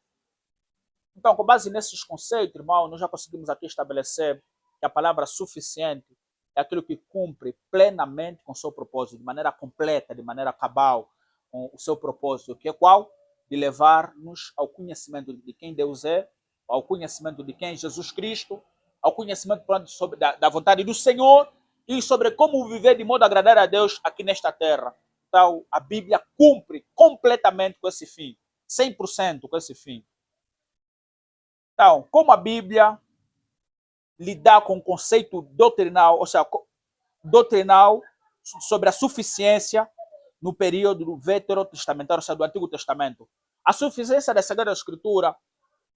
Então, com base nesses conceitos, irmão, nós já conseguimos aqui estabelecer que a palavra suficiente é aquilo que cumpre plenamente com o seu propósito, de maneira completa, de maneira cabal, com o seu propósito, que é qual? De levar-nos ao conhecimento de quem Deus é, ao conhecimento de quem é Jesus Cristo, ao conhecimento sobre, da vontade do Senhor e sobre como viver de modo a agradar a Deus aqui nesta terra. Então, a Bíblia cumpre completamente com esse fim, 100% com esse fim. Então, como a Bíblia lidar com o conceito doutrinal, ou seja, doutrinal sobre a suficiência no período do veterotestamentário, ou seja, do Antigo Testamento. A suficiência da Sagrada Escritura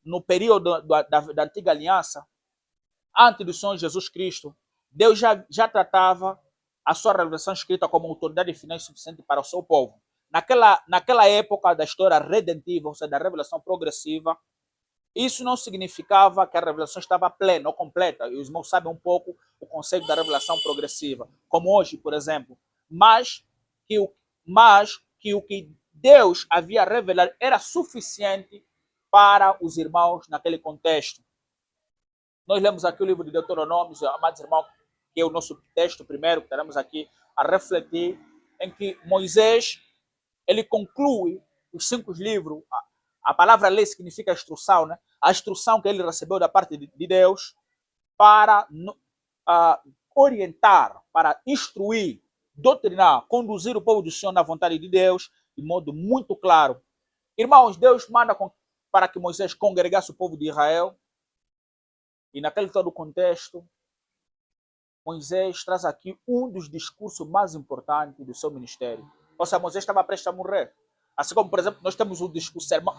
no período da Antiga Aliança, antes do Senhor Jesus Cristo, Deus já tratava a sua revelação escrita como autoridade final e suficiente para o seu povo. Naquela época da história redentiva, ou seja, da revelação progressiva, isso não significava que a revelação estava plena ou completa. E os irmãos sabem um pouco o conceito da revelação progressiva, como hoje, por exemplo. Mas que o que Deus havia revelado era suficiente para os irmãos naquele contexto. Nós lemos aqui o livro de Deuteronômio, amados irmãos, que é o nosso texto primeiro, que teremos aqui a refletir, em que Moisés ele conclui os 5 livros. A palavra lei significa instrução, né? A instrução que ele recebeu da parte de Deus para orientar, para instruir, doutrinar, conduzir o povo do Senhor na vontade de Deus de modo muito claro. Irmãos, Deus manda para que Moisés congregasse o povo de Israel e naquele todo contexto, Moisés traz aqui um dos discursos mais importantes do seu ministério. Ou seja, Moisés estava prestes a morrer. Assim como, por exemplo, nós temos o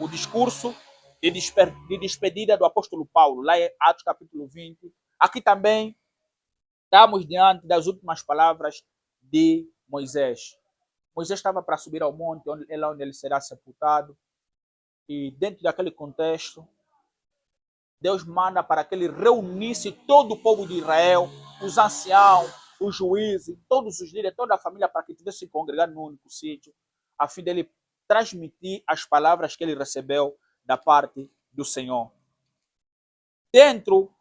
discurso de despedida do apóstolo Paulo, lá em Atos capítulo 20. Aqui também estamos diante das últimas palavras de Moisés. Moisés estava para subir ao monte, onde ele será sepultado. E dentro daquele contexto, Deus manda para que ele reunisse todo o povo de Israel, os anciãos, os juízes, todos os líderes, toda a família, para que tivesse congregado num único sítio, a fim dele transmitir as palavras que ele recebeu da parte do Senhor. Dentro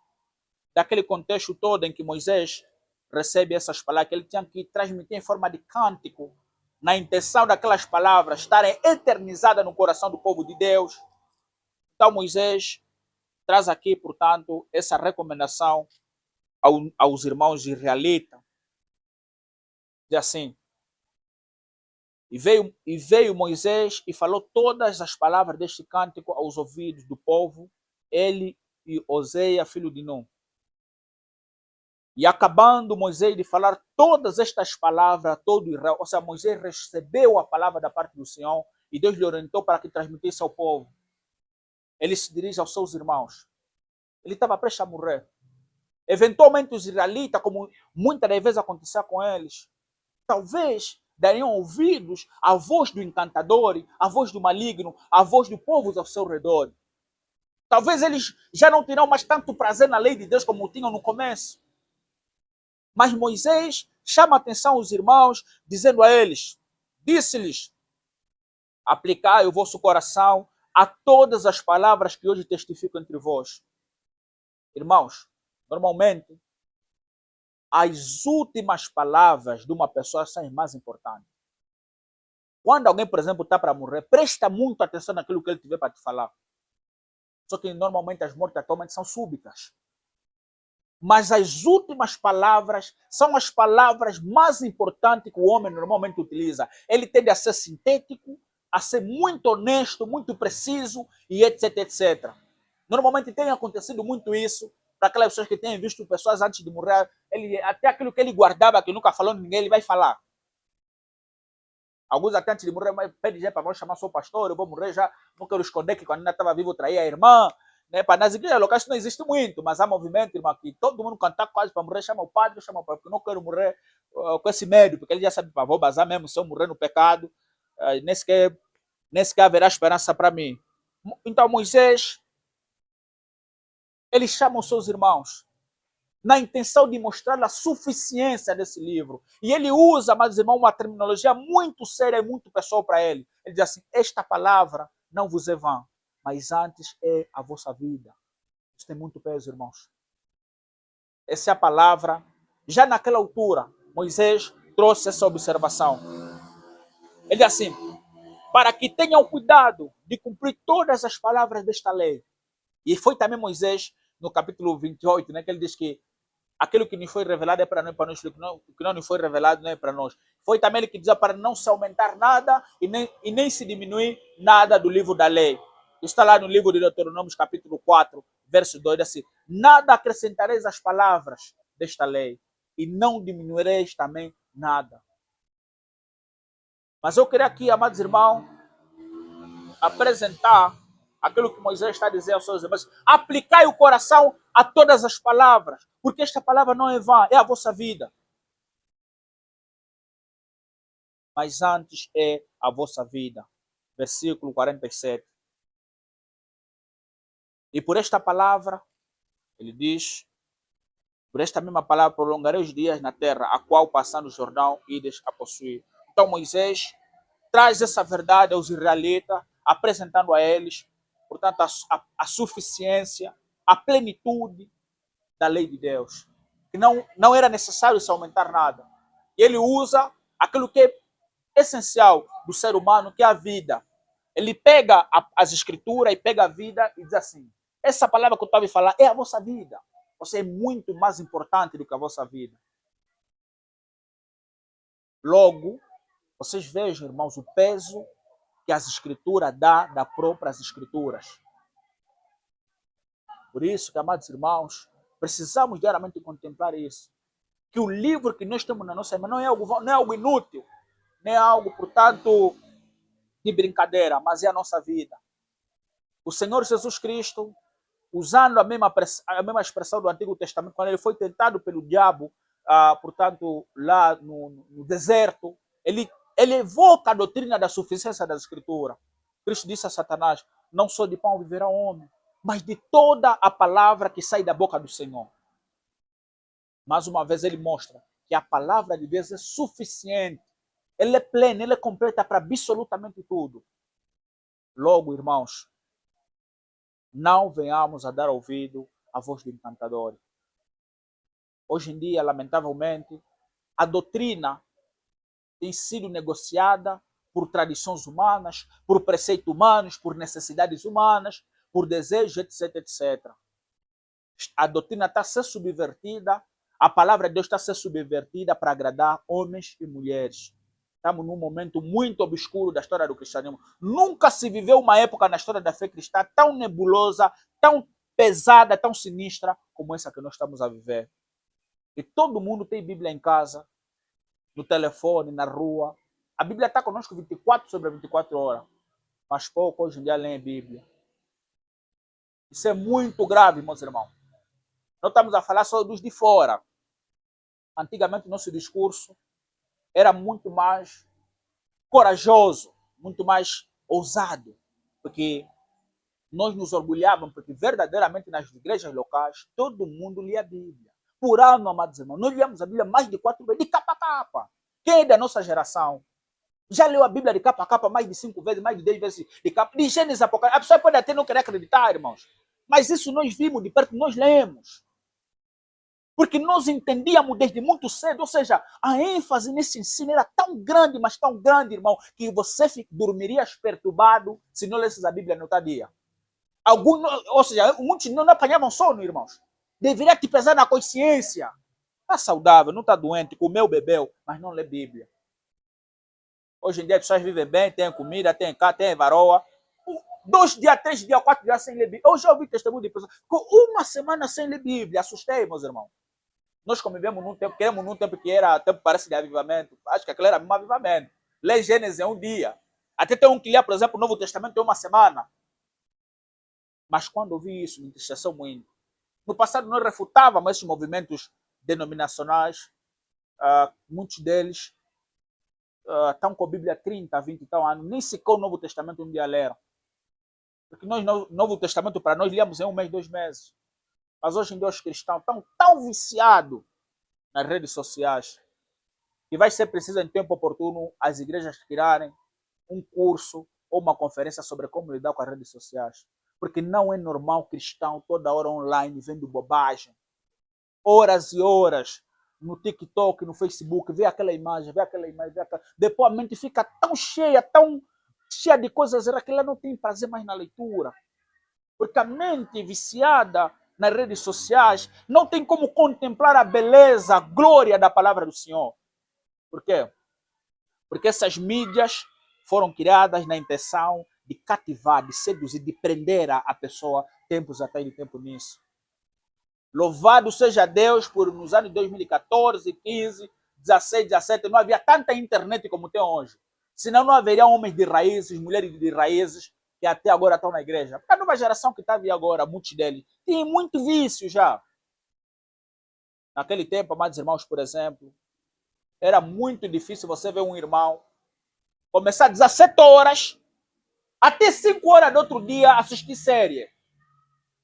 daquele contexto todo em que Moisés recebe essas palavras, que ele tinha que transmitir em forma de cântico, na intenção daquelas palavras estarem eternizadas no coração do povo de Deus. Então Moisés traz aqui, portanto, essa recomendação aos irmãos israelitas. Diz assim: E veio Moisés e falou todas as palavras deste cântico aos ouvidos do povo, ele e Oséia, filho de Num. E acabando Moisés de falar todas estas palavras a todo Israel, ou seja, Moisés recebeu a palavra da parte do Senhor e Deus lhe orientou para que transmitisse ao povo. Ele se dirige aos seus irmãos. Ele estava prestes a morrer. Eventualmente os israelitas, como muitas das vezes acontecia com eles, talvez dariam ouvidos à voz do encantador, à voz do maligno, à voz do povo ao seu redor. Talvez eles já não terão mais tanto prazer na lei de Deus como tinham no começo. Mas Moisés chama a atenção aos irmãos, dizendo a eles, disse-lhes, aplicai o vosso coração a todas as palavras que hoje testifico entre vós. Irmãos, normalmente, as últimas palavras de uma pessoa são as mais importantes. Quando alguém, por exemplo, está para morrer, presta muito atenção naquilo que ele tiver para te falar. Só que normalmente as mortes atualmente são súbitas. Mas as últimas palavras são as palavras mais importantes que o homem normalmente utiliza. Ele tende a ser sintético, a ser muito honesto, muito preciso e etc, etc. Normalmente tem acontecido muito isso para aquelas pessoas que têm visto pessoas antes de morrer, até aquilo que ele guardava, que nunca falou ninguém, ele vai falar. Alguns até antes de morrer pedem já para chamar seu pastor, eu vou morrer já, não quero esconder que quando ainda estava vivo traía a irmã. Né? Para nas igrejas locais isso não existe muito, mas há movimento, irmão, que todo mundo cantar quase para morrer, chama o padre, porque eu não quero morrer com esse medo, porque ele já sabe, vou bazar mesmo, se eu morrer no pecado, nem sequer haverá esperança para mim. Então Moisés, ele chama os seus irmãos na intenção de mostrar a suficiência desse livro. E ele usa, mas irmão, uma terminologia muito séria e muito pessoal para ele. Ele diz assim, esta palavra não vos é vã, mas antes é a vossa vida. Isso tem muito peso, irmãos. Essa é a palavra. Já naquela altura, Moisés trouxe essa observação. Ele diz assim, para que tenham cuidado de cumprir todas as palavras desta lei. E foi também Moisés, no capítulo 28, né, que ele diz que aquilo que nos foi revelado é para nós, o que não nos foi revelado não é para nós. Foi também ele que diz para não se aumentar nada e nem se diminuir nada do livro da lei. Está lá no livro de Deuteronômio, capítulo 4, verso 2, assim, nada acrescentareis às palavras desta lei e não diminuireis também nada. Mas eu queria aqui, amados irmãos, apresentar aquilo que Moisés está dizendo aos seus irmãos. Aplicai o coração a todas as palavras, porque esta palavra não é vã, é a vossa vida. Mas antes é a vossa vida. Versículo 47. E por esta palavra, ele diz, por esta mesma palavra prolongarei os dias na terra, a qual passando o Jordão ides a possuir. Então Moisés traz essa verdade aos israelitas, apresentando a eles, portanto, a suficiência, a plenitude da lei de Deus. Que não era necessário se aumentar nada. E ele usa aquilo que é essencial do ser humano, que é a vida. Ele pega as escrituras e pega a vida e diz assim, essa palavra que eu estava a falar é a vossa vida. Você é muito mais importante do que a vossa vida. Logo, vocês vejam, irmãos, o peso que as escrituras dá das próprias escrituras. Por isso que, amados irmãos, precisamos diariamente contemplar isso. Que o livro que nós temos na nossa mão não é algo inútil, não é algo, portanto, de brincadeira, mas é a nossa vida. O Senhor Jesus Cristo, usando a mesma expressão do Antigo Testamento, quando ele foi tentado pelo diabo, portanto, lá no deserto, ele evoca a doutrina da suficiência das Escrituras. Cristo disse a Satanás, não só de pão viverá o homem, mas de toda a palavra que sai da boca do Senhor. Mais uma vez ele mostra que a palavra de Deus é suficiente. Ela é plena, ela é completa para absolutamente tudo. Logo, irmãos, não venhamos a dar ouvido à voz do encantador. Hoje em dia, lamentavelmente, a doutrina tem sido negociada por tradições humanas, por preceitos humanos, por necessidades humanas, por desejos, etc, etc. A doutrina está a ser subvertida, a palavra de Deus está a ser subvertida para agradar homens e mulheres. Estamos num momento muito obscuro da história do cristianismo. Nunca se viveu uma época na história da fé cristã tão nebulosa, tão pesada, tão sinistra como essa que nós estamos a viver. E todo mundo tem Bíblia em casa, no telefone, na rua. A Bíblia está conosco 24 sobre 24 horas. Mas pouco hoje em dia lê a Bíblia. Isso é muito grave, meus irmãos. Nós estamos a falar só dos de fora. Antigamente, nosso discurso era muito mais corajoso, muito mais ousado, porque nós nos orgulhávamos, porque verdadeiramente nas igrejas locais, todo mundo lia a Bíblia. Por ano, amados irmãos, nós liamos a Bíblia mais de 4 vezes, de capa a capa. Quem é da nossa geração já leu a Bíblia de capa a capa mais de 5 vezes, mais de 10 vezes de capa, de Gênesis a Apocalipse. A pessoa pode até não querer acreditar, irmãos, mas isso nós vimos de perto, nós lemos. Porque nós entendíamos desde muito cedo, ou seja, a ênfase nesse ensino era tão grande, mas tão grande, irmão, que você dormiria perturbado se não lesse a Bíblia no outro dia. Ou seja, muitos não apanhavam sono, irmãos. Deveria te pesar na consciência. Está saudável, não está doente, comeu, bebeu, mas não lê Bíblia. Hoje em dia as pessoas vivem bem, tem comida, tem cá, tem varoa. 2 dias, 3 dias, 4 dias sem ler Bíblia. Eu já ouvi testemunho de pessoas com 1 semana sem ler Bíblia. Assustei, meus irmãos. Nós convivemos num tempo, queremos num tempo que era tempo parece de avivamento. Acho que aquele era mesmo avivamento. Ler Gênesis é um dia. Até tem um que lia, por exemplo, o Novo Testamento em 1 semana. Mas quando eu vi isso, me entristeceu muito. No passado nós refutávamos esses movimentos denominacionais. Muitos deles estão com a Bíblia há 30, 20 e tal anos. Nem sequer o Novo Testamento um dia leram. Porque nós, no Novo Testamento, para nós, líamos em 1 mês, 2 meses. Mas hoje em dia os cristãos estão tão viciados nas redes sociais que vai ser preciso, em tempo oportuno, as igrejas criarem um curso ou uma conferência sobre como lidar com as redes sociais. Porque não é normal cristão toda hora online vendo bobagem. horas e horas no TikTok, no Facebook, vê aquela imagem, depois a mente fica tão cheia de coisas que ela não tem prazer mais na leitura. Porque a mente viciada nas redes sociais não tem como contemplar a beleza, a glória da palavra do Senhor. Por quê? Porque essas mídias foram criadas na intenção de cativar, de seduzir, de prender a pessoa tempos atrás de tempo nisso. Louvado seja Deus por nos anos 2014, 15, 16, 17, não havia tanta internet como tem hoje. Senão não haveria homens de raízes, mulheres de raízes, que até agora estão na igreja. Porque a nova geração que está vindo agora, muitos deles, tem muito vício já. Naquele tempo, amados irmãos, por exemplo, era muito difícil você ver um irmão começar 17 horas até 5 horas do outro dia assistir série.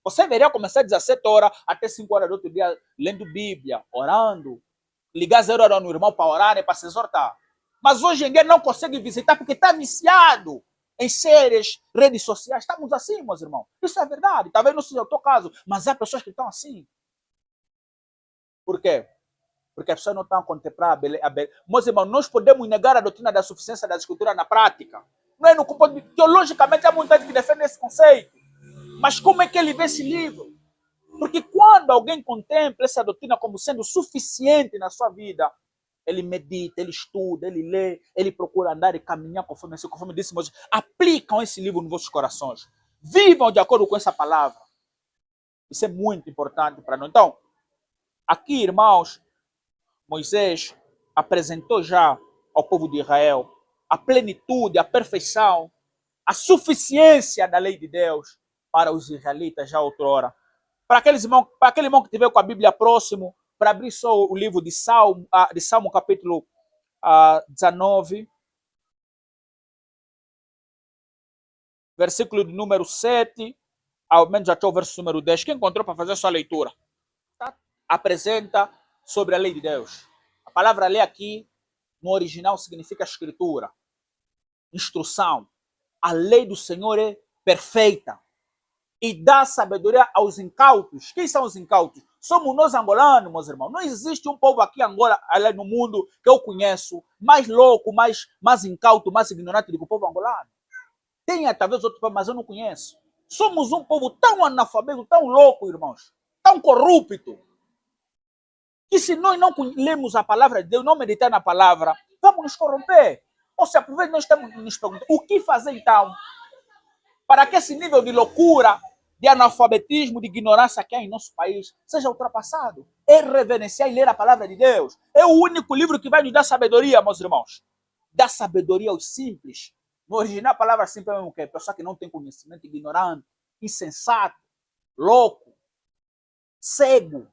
Você veria começar 17 horas até 5 horas do outro dia lendo Bíblia, orando, ligar 0 horas no irmão para orar e para se exortar. Mas hoje em dia não consegue visitar porque está viciado em séries, redes sociais. Estamos assim, meus irmãos. Isso é verdade. Talvez não seja o teu caso, mas há pessoas que estão assim. Por quê? Porque as pessoas não estão a contemplar a beleza. Meus irmãos, nós podemos negar a doutrina da suficiência da Escritura na prática. Não é no teologicamente há muita gente que defende esse conceito. Mas como é que ele vê esse livro? Porque quando alguém contempla essa doutrina como sendo suficiente na sua vida, ele medita, ele estuda, ele lê, ele procura andar e caminhar conforme disse Moisés. Aplicam esse livro nos vossos corações. Vivam de acordo com essa palavra. Isso é muito importante para nós. Então, aqui, irmãos, Moisés apresentou já ao povo de Israel a plenitude, a perfeição, a suficiência da lei de Deus para os israelitas já outrora. Para aquele irmão que estiver com a Bíblia próximo, para abrir só o livro de Salmo capítulo 19, versículo de número 7, ao menos até o verso número 10. Quem encontrou para fazer a sua leitura? Tá? Apresenta sobre a lei de Deus. A palavra lei aqui, no original, significa escritura, instrução. A lei do Senhor é perfeita e dá sabedoria aos incautos. Quem são os incautos? Somos nós angolanos, meus irmãos. Não existe um povo aqui em Angola, ali no mundo, que eu conheço, mais louco, mais incauto, mais ignorante do que o povo angolano. Tem talvez outro povo, mas eu não conheço. Somos um povo tão analfabeto, tão louco, irmãos, tão corrupto, que se nós não lemos a palavra de Deus, não meditar na palavra, vamos nos corromper. Ou seja, por vezes nós estamos nos perguntando, o que fazer então para que esse nível de loucura, de analfabetismo, de ignorância que há em nosso país seja ultrapassado? É reverenciar e ler a palavra de Deus. É o único livro que vai nos dar sabedoria, meus irmãos. Dá sabedoria aos simples. No original, a palavra simples é mesmo que pessoa que não tem conhecimento, ignorante, insensato, louco, cego.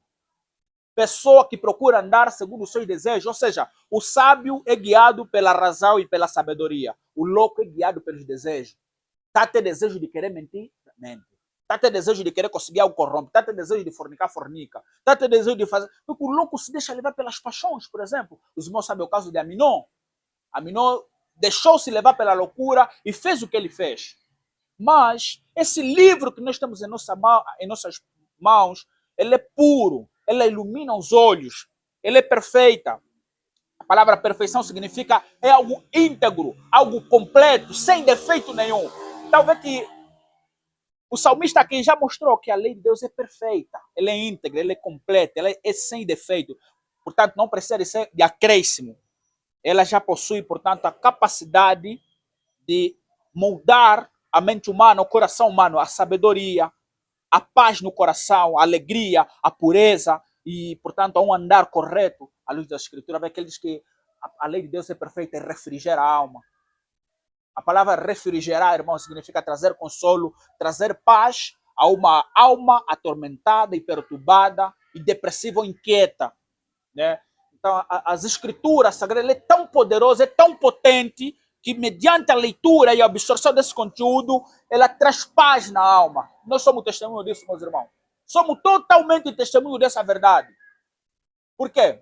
Pessoa que procura andar segundo os seus desejos. Ou seja, o sábio é guiado pela razão e pela sabedoria. O louco é guiado pelos desejos. Está a ter desejo de querer mentir? Mente. Está a ter desejo de querer conseguir algo, corrompe. Está a ter desejo de fornicar? Fornica. Está a ter desejo de fazer... Porque o louco se deixa levar pelas paixões, por exemplo. Os irmãos sabem o caso de Aminon. Aminon deixou-se levar pela loucura e fez o que ele fez. Mas esse livro que nós temos em nossas mãos, ele é puro, ele ilumina os olhos, ele é perfeita. A palavra perfeição significa é algo íntegro, algo completo, sem defeito nenhum. Talvez que o salmista aqui já mostrou que a lei de Deus é perfeita, ela é íntegra, ela é completa, ela é sem defeito. Portanto, não precisa ser de acréscimo. Ela já possui, portanto, a capacidade de moldar a mente humana, o coração humano, a sabedoria, a paz no coração, a alegria, a pureza e, portanto, a um andar correto à luz da Escritura. Vê que ele diz que a lei de Deus é perfeita e refrigera a alma. A palavra refrigerar, irmão, significa trazer consolo, trazer paz a uma alma atormentada e perturbada e depressiva ou inquieta, né? Então, as escrituras sagradas, é tão poderosa, é tão potente, que mediante a leitura e a absorção desse conteúdo, ela traz paz na alma. Nós somos testemunho disso, meus irmãos. Somos totalmente testemunho dessa verdade. Por quê?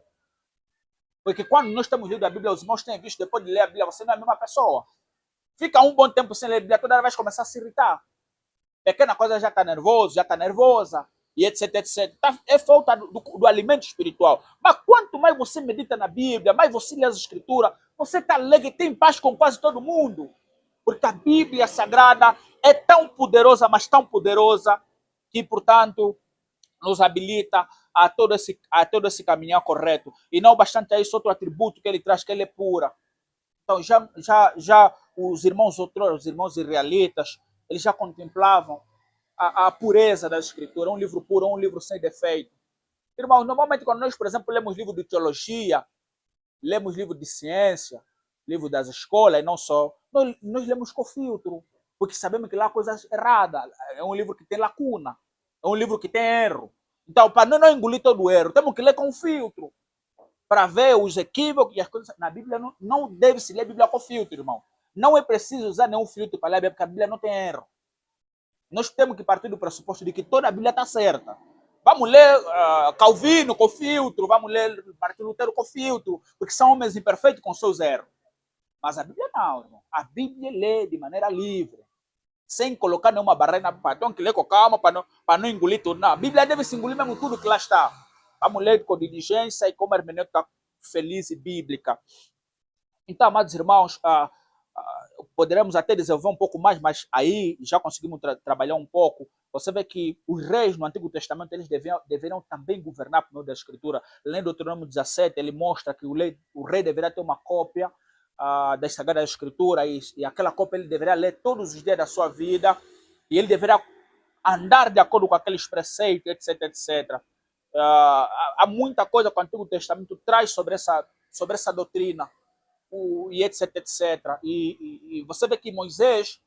Porque quando nós estamos lendo a Bíblia, os irmãos têm visto, depois de ler a Bíblia, você não é a mesma pessoa. Fica um bom tempo sem ler a Bíblia, toda hora vai começar a se irritar. Pequena coisa já está nervoso, já está nervosa. e etc, etc. É falta do alimento espiritual. Mas quanto mais você medita na Bíblia, mais você lê as Escrituras, você está alegre e tem paz com quase todo mundo. Porque a Bíblia Sagrada é tão poderosa, mas tão poderosa, que, portanto, nos habilita a todo esse caminhar correto. E não bastante a isso, outro atributo que ele traz, que ele é pura. Então, já os irmãos outros, os irmãos israelitas, eles já contemplavam a pureza da Escritura, um livro puro, um livro sem defeito. Irmão, normalmente quando nós, por exemplo, lemos livro de teologia, lemos livro de ciência, livro das escolas, e não só, nós lemos com filtro, porque sabemos que lá há coisas erradas, é um livro que tem lacuna, é um livro que tem erro. Então, para não engolir todo o erro, temos que ler com filtro, para ver os equívocos e as coisas. Na Bíblia não deve se ler a Bíblia com filtro, irmão. Não é preciso usar nenhum filtro para ler a Bíblia, porque a Bíblia não tem erro. Nós temos que partir do pressuposto de que toda a Bíblia está certa. Vamos ler Calvino com filtro, vamos ler Martin Lutero com filtro, porque são homens imperfeitos com seus erros. Mas a Bíblia não, irmão. A Bíblia lê de maneira livre, sem colocar nenhuma barreira. Tem que ler com calma para não engolir tudo. Não, a Bíblia deve se engolir mesmo tudo que lá está. Vamos ler com diligência e com uma hermenêutica feliz e bíblica. Então, amados irmãos, poderemos até desenvolver um pouco mais, mas aí já conseguimos trabalhar um pouco. Você vê que os reis no Antigo Testamento, eles deveriam também governar por meio da Escritura. Lendo Deuteronômio 17, ele mostra que o rei deveria ter uma cópia das Sagradas Escrituras, e aquela cópia ele deveria ler todos os dias da sua vida, e ele deveria andar de acordo com aqueles preceitos, etc, etc. Há muita coisa que o Antigo Testamento traz sobre essa doutrina, e etc, etc. E você vê que Moisés,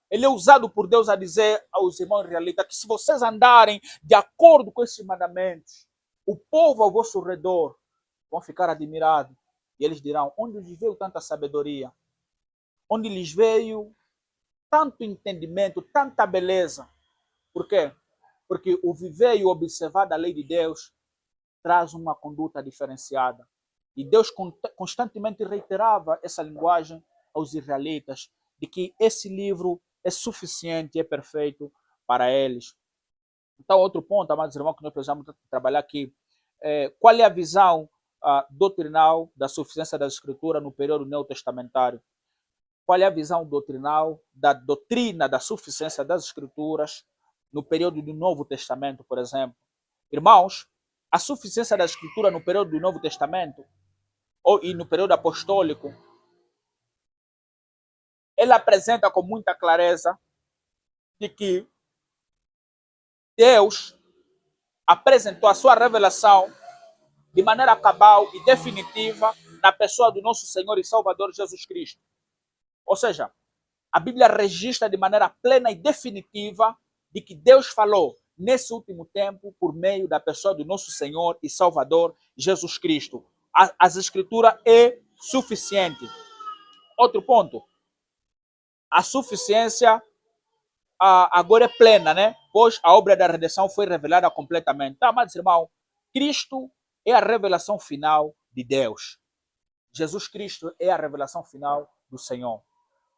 ele é usado por Deus a dizer aos irmãos israelitas que se vocês andarem de acordo com esses mandamentos, o povo ao vosso redor vão ficar admirados. E eles dirão, onde lhes veio tanta sabedoria? Onde lhes veio tanto entendimento, tanta beleza? Por quê? Porque o viver e o observar da lei de Deus traz uma conduta diferenciada. E Deus constantemente reiterava essa linguagem aos israelitas, de que esse livro é suficiente, é perfeito para eles. Então, outro ponto, amados irmãos, que nós precisamos trabalhar aqui, qual é a visão doutrinal da suficiência das Escrituras no período neotestamentário? Qual é a visão doutrinal da doutrina da suficiência das Escrituras no período do Novo Testamento, por exemplo? Irmãos, a suficiência da Escritura no período do Novo Testamento e no período apostólico, ele apresenta com muita clareza de que Deus apresentou a sua revelação de maneira cabal e definitiva na pessoa do nosso Senhor e Salvador Jesus Cristo. Ou seja, a Bíblia registra de maneira plena e definitiva de que Deus falou nesse último tempo por meio da pessoa do nosso Senhor e Salvador Jesus Cristo. As Escrituras é suficiente. Outro ponto, a suficiência agora é plena, né? Pois a obra da redenção foi revelada completamente. Então, amados irmãos, Cristo é a revelação final de Deus. Jesus Cristo é a revelação final do Senhor.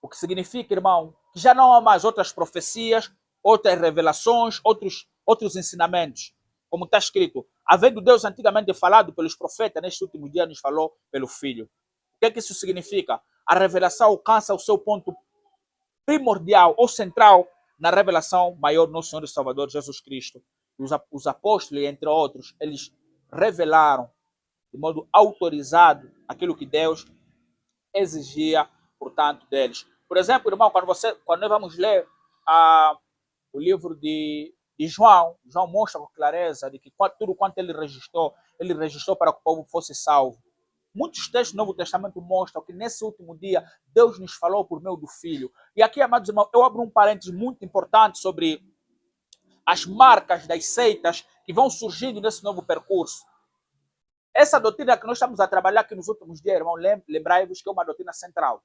O que significa, irmão, que já não há mais outras profecias, outras revelações, outros ensinamentos. Como está escrito, havendo Deus antigamente falado pelos profetas, neste último dia nos falou pelo Filho. O que é que isso significa? A revelação alcança o seu ponto primordial ou central na revelação maior do nosso Senhor e Salvador Jesus Cristo. Os apóstolos, entre outros, eles revelaram de modo autorizado aquilo que Deus exigia, portanto, deles. Por exemplo, irmão, quando nós vamos ler o livro de João mostra com clareza de que tudo quanto ele registrou para que o povo fosse salvo. Muitos textos do Novo Testamento mostram que nesse último dia Deus nos falou por meio do Filho. E aqui, amados irmãos, eu abro um parênteses muito importante sobre as marcas das seitas que vão surgindo nesse novo percurso. Essa doutrina que nós estamos a trabalhar aqui nos últimos dias, irmão, lembrai-vos que é uma doutrina central.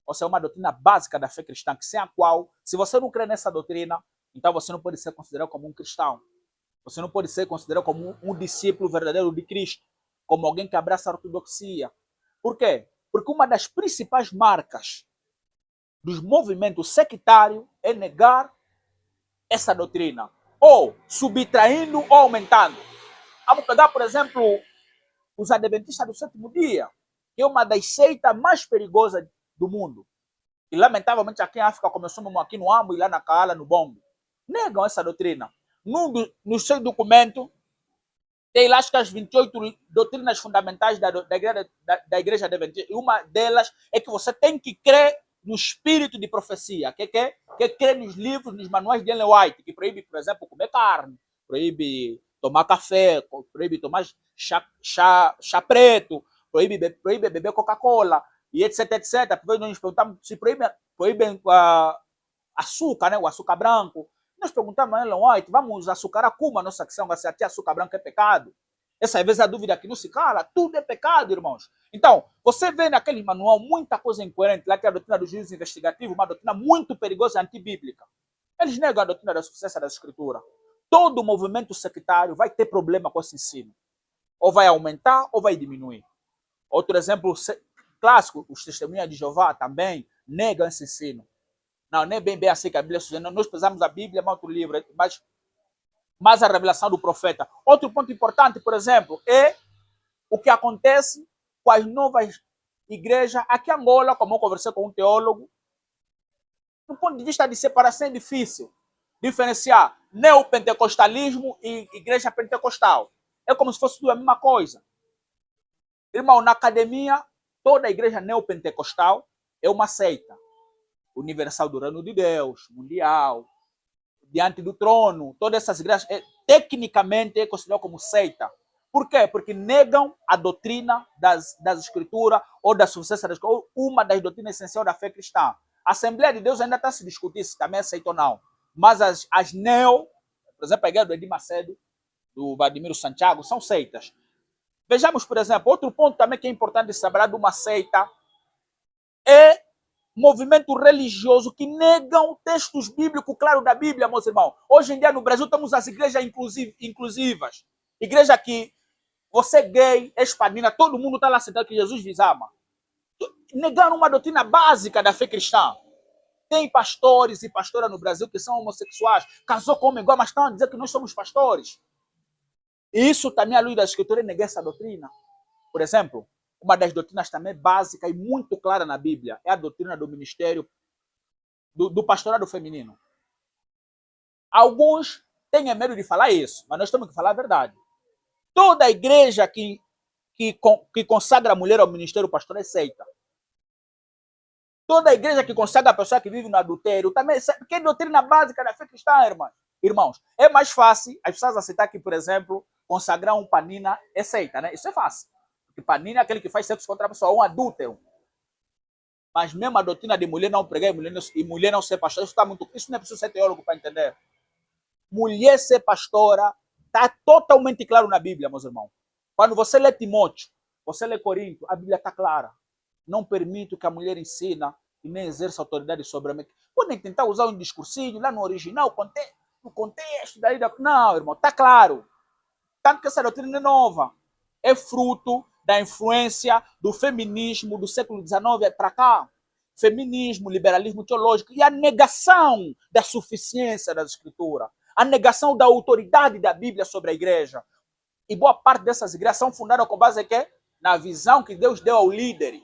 Ou seja, uma doutrina básica da fé cristã, sem a qual, se você não crê nessa doutrina, então você não pode ser considerado como um cristão. Você não pode ser considerado como um discípulo verdadeiro de Cristo, como alguém que abraça a ortodoxia. Por quê? Porque uma das principais marcas dos movimentos sectários é negar essa doutrina. ou subtraindo ou aumentando. Vamos pegar, por exemplo, os adventistas do sétimo dia, que é uma das seitas mais perigosas do mundo. E, lamentavelmente, aqui em África, começou mesmo aqui no Ambo e lá na Kaala, no Bongo. Negam essa doutrina. No seu documento, tem lá acho que as 28 doutrinas fundamentais da igreja adventista. E uma delas é que você tem que crer no espírito de profecia, que crê nos livros, nos manuais de Ellen White, que proíbe, por exemplo, comer carne, proíbe tomar café, proíbe tomar chá preto, proíbe beber Coca-Cola, e etc, etc. Nós nos perguntamos se proíbem açúcar, né, o açúcar branco. Nós perguntamos a Ellen White, vamos açucarar como a nossa questão, se até açúcar branco é pecado? Essa às vezes a dúvida que não se cala, tudo é pecado, irmãos. Então, você vê naquele manual muita coisa incoerente, lá que é a doutrina do juízo investigativo, uma doutrina muito perigosa e antibíblica. Eles negam a doutrina da suficiência da escritura. Todo movimento sectário vai ter problema com esse ensino. Ou vai aumentar ou vai diminuir. Outro exemplo clássico, os testemunhas de Jeová também negam esse ensino. Não, nem bem assim que a Bíblia sugere. Nós precisamos da Bíblia, mais outro livro, mas a revelação do profeta. Outro ponto importante, por exemplo, é o que acontece com as novas igrejas. Aqui em Angola, como eu conversei com um teólogo, do ponto de vista de separação é difícil diferenciar neopentecostalismo e igreja pentecostal. É como se fosse tudo a mesma coisa. Irmão, na academia, toda a igreja neopentecostal é uma seita. Universal do Reino de Deus, Mundial, Diante do Trono, todas essas igrejas, tecnicamente é considerado como seita. Por quê? Porque negam a doutrina das escrituras ou da suficiência das escrituras, ou uma das doutrinas essenciais da fé cristã. A Assembleia de Deus ainda está a se discutir se também é seita ou não. Mas as neo, por exemplo, a igreja do Edir Macedo, do Vladimiro Santiago, são seitas. Vejamos, por exemplo, outro ponto também que é importante saber de uma seita é movimento religioso que negam textos bíblicos claros da Bíblia, meus irmãos. Hoje em dia, no Brasil, temos as igrejas inclusivas. Igreja que você é gay, é espadina, todo mundo está lá sentado que Jesus vos ama. Negaram uma doutrina básica da fé cristã. Tem pastores e pastoras no Brasil que são homossexuais, casou com homem igual, mas estão a dizer que nós somos pastores. E isso também, à luz da escritura, é negar essa doutrina. Por exemplo, uma das doutrinas também básica e muito clara na Bíblia é a doutrina do ministério do pastorado feminino. Alguns têm medo de falar isso, mas nós temos que falar a verdade. Toda igreja que consagra a mulher ao ministério pastoral é seita. Toda igreja que consagra a pessoa que vive no adultério também é seita, porque é doutrina básica da fé cristã, irmãos. É mais fácil as pessoas aceitar que, por exemplo, consagrar um panina é seita, né? Isso é fácil. Porque panina é aquele que faz sexo contra a pessoa, um adúltero. Mas mesmo a doutrina de mulher não pregar e mulher não ser pastora, isso não é preciso ser teólogo para entender. Mulher ser pastora está totalmente claro na Bíblia, meus irmãos. Quando você lê Timóteo, você lê Corinto, a Bíblia está clara. Não permito que a mulher ensina e nem exerça autoridade sobre a mulher. Podem tentar usar um discursinho lá no original, no contexto. Não, irmão, está claro. Tanto que essa doutrina é nova. É fruto da influência do feminismo do século XIX para cá. Feminismo, liberalismo teológico e a negação da suficiência das escrituras. A negação da autoridade da Bíblia sobre a igreja. E boa parte dessas igrejas são fundadas com base em quê? Na visão que Deus deu ao líder.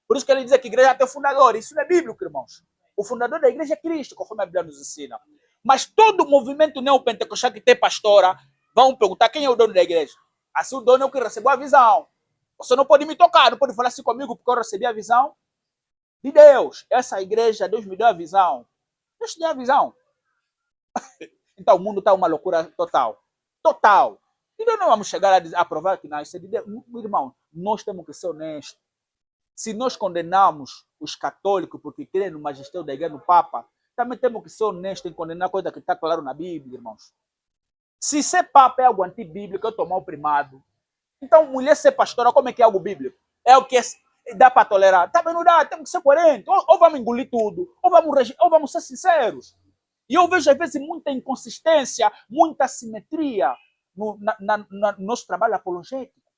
Por isso que ele diz que a igreja tem fundador. Isso não é bíblico, irmãos. O fundador da igreja é Cristo, conforme a Bíblia nos ensina. Mas todo movimento neopentecostal que tem pastora, vão perguntar quem é o dono da igreja. Assim o dono é o que recebeu a visão. Você não pode me tocar, não pode falar assim comigo, porque eu recebi a visão de Deus. Essa igreja, Deus me deu a visão. Deus te deu a visão. Então o mundo está uma loucura total. Total. E nós não vamos chegar a provar que não, isso é de Deus. Irmão, nós temos que ser honestos. Se nós condenamos os católicos porque creem no magistério da igreja, no Papa, também temos que ser honestos em condenar coisa que está claro na Bíblia, irmãos. Se ser Papa é algo antibíblico, eu tomar o primado. Então, mulher ser pastora, como é que é algo bíblico? É o que dá para tolerar? Também não dá, temos que ser coerentes. Ou vamos engolir tudo, ou vamos ser sinceros. E eu vejo, às vezes, muita inconsistência, muita assimetria no nosso trabalho apologético.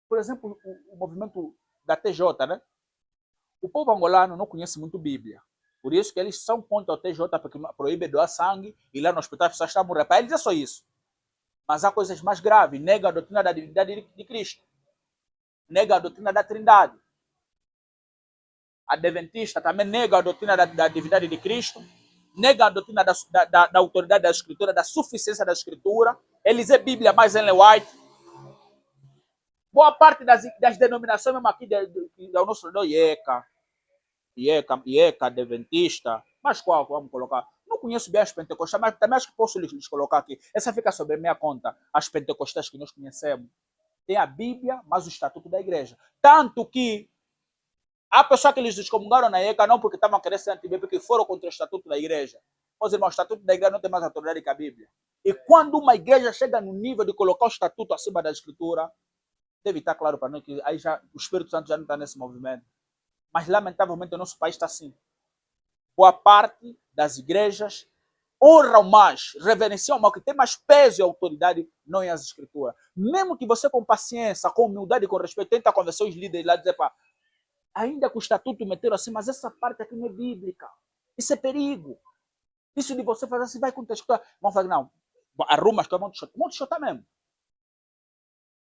Por exemplo, o movimento da TJ, né? O povo angolano não conhece muito Bíblia. Por isso que eles são contra o TJ, porque proíbe doar sangue e lá no hospital as pessoas estão a morrer. Para eles é só isso. Mas há coisas mais graves. Nega a doutrina da divindade de Cristo. Nega a doutrina da Trindade. A Adventista também nega a doutrina da divindade de Cristo. Nega a doutrina da autoridade da Escritura, da suficiência da Escritura. Eles é Bíblia mais Ellen White. Boa parte das denominações, mesmo aqui do nosso IECA, Adventista, mas qual vamos colocar? Não conheço bem as pentecostais, mas também acho que posso lhes colocar aqui. Essa fica sobre minha conta. As pentecostais que nós conhecemos. Tem a Bíblia, mas o Estatuto da Igreja. Tanto que há pessoas que eles excomungaram na IECA não porque estavam querendo ser anti-Bíblia, porque foram contra o Estatuto da Igreja. Meus irmãos, o Estatuto da Igreja não tem mais autoridade que a Bíblia. E quando uma igreja chega no nível de colocar o Estatuto acima da Escritura, deve estar claro para nós que aí já, o Espírito Santo já não está nesse movimento. Mas, lamentavelmente, o nosso país está assim. Boa parte das igrejas honram mais, reverenciam mais, que tem mais peso e autoridade, não em as escrituras. Mesmo que você, com paciência, com humildade e com respeito, tenta convencer os líderes lá e dizer, pá, ainda que o estatuto meteram assim, mas essa parte aqui não é bíblica. Isso é perigo. Isso de você fazer assim, vai contestar. Vamos fazer, não. Arruma as coisas, vamos chutar mesmo.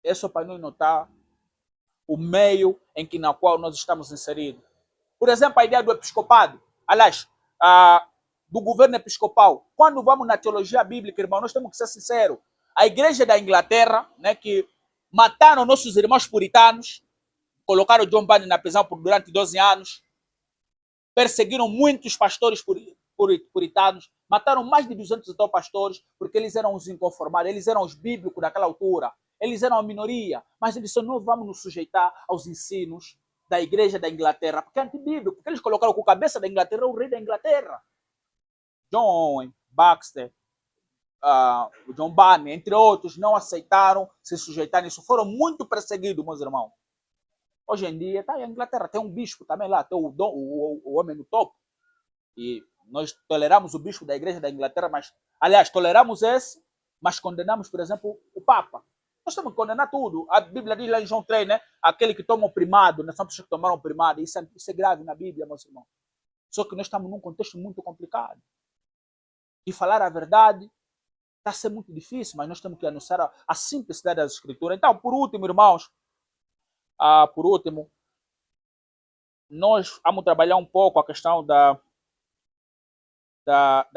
É só para nós notar o meio na qual nós estamos inseridos. Por exemplo, a ideia do episcopado. Aliás, do governo episcopal. Quando vamos na teologia bíblica, irmão, nós temos que ser sinceros. A igreja da Inglaterra, né, que mataram nossos irmãos puritanos, colocaram John Bunyan na prisão durante 12 anos, perseguiram muitos pastores puritanos, mataram mais de 200 e tal pastores, porque eles eram os inconformados, eles eram os bíblicos daquela altura, eles eram a minoria, mas eles disseram, não vamos nos sujeitar aos ensinos da igreja da Inglaterra, porque é antibíblico, porque eles colocaram com a cabeça da Inglaterra o rei da Inglaterra. John Baxter, John Bunyan, entre outros, não aceitaram se sujeitar nisso, foram muito perseguidos, meus irmãos. Hoje em dia, tá, a Inglaterra tem um bispo também lá, tem o homem no topo, e nós toleramos o bispo da igreja da Inglaterra, mas, aliás, toleramos esse, mas condenamos, por exemplo, o Papa. Nós temos que condenar tudo. A Bíblia diz lá em João 3, né? Aquele que toma o primado, né? São pessoas que tomaram o primado. Isso é grave na Bíblia, meus irmãos. Só que nós estamos num contexto muito complicado. E falar a verdade está a ser muito difícil, mas nós temos que anunciar a simplicidade das Escrituras. Então, por último, irmãos, nós vamos trabalhar um pouco a questão da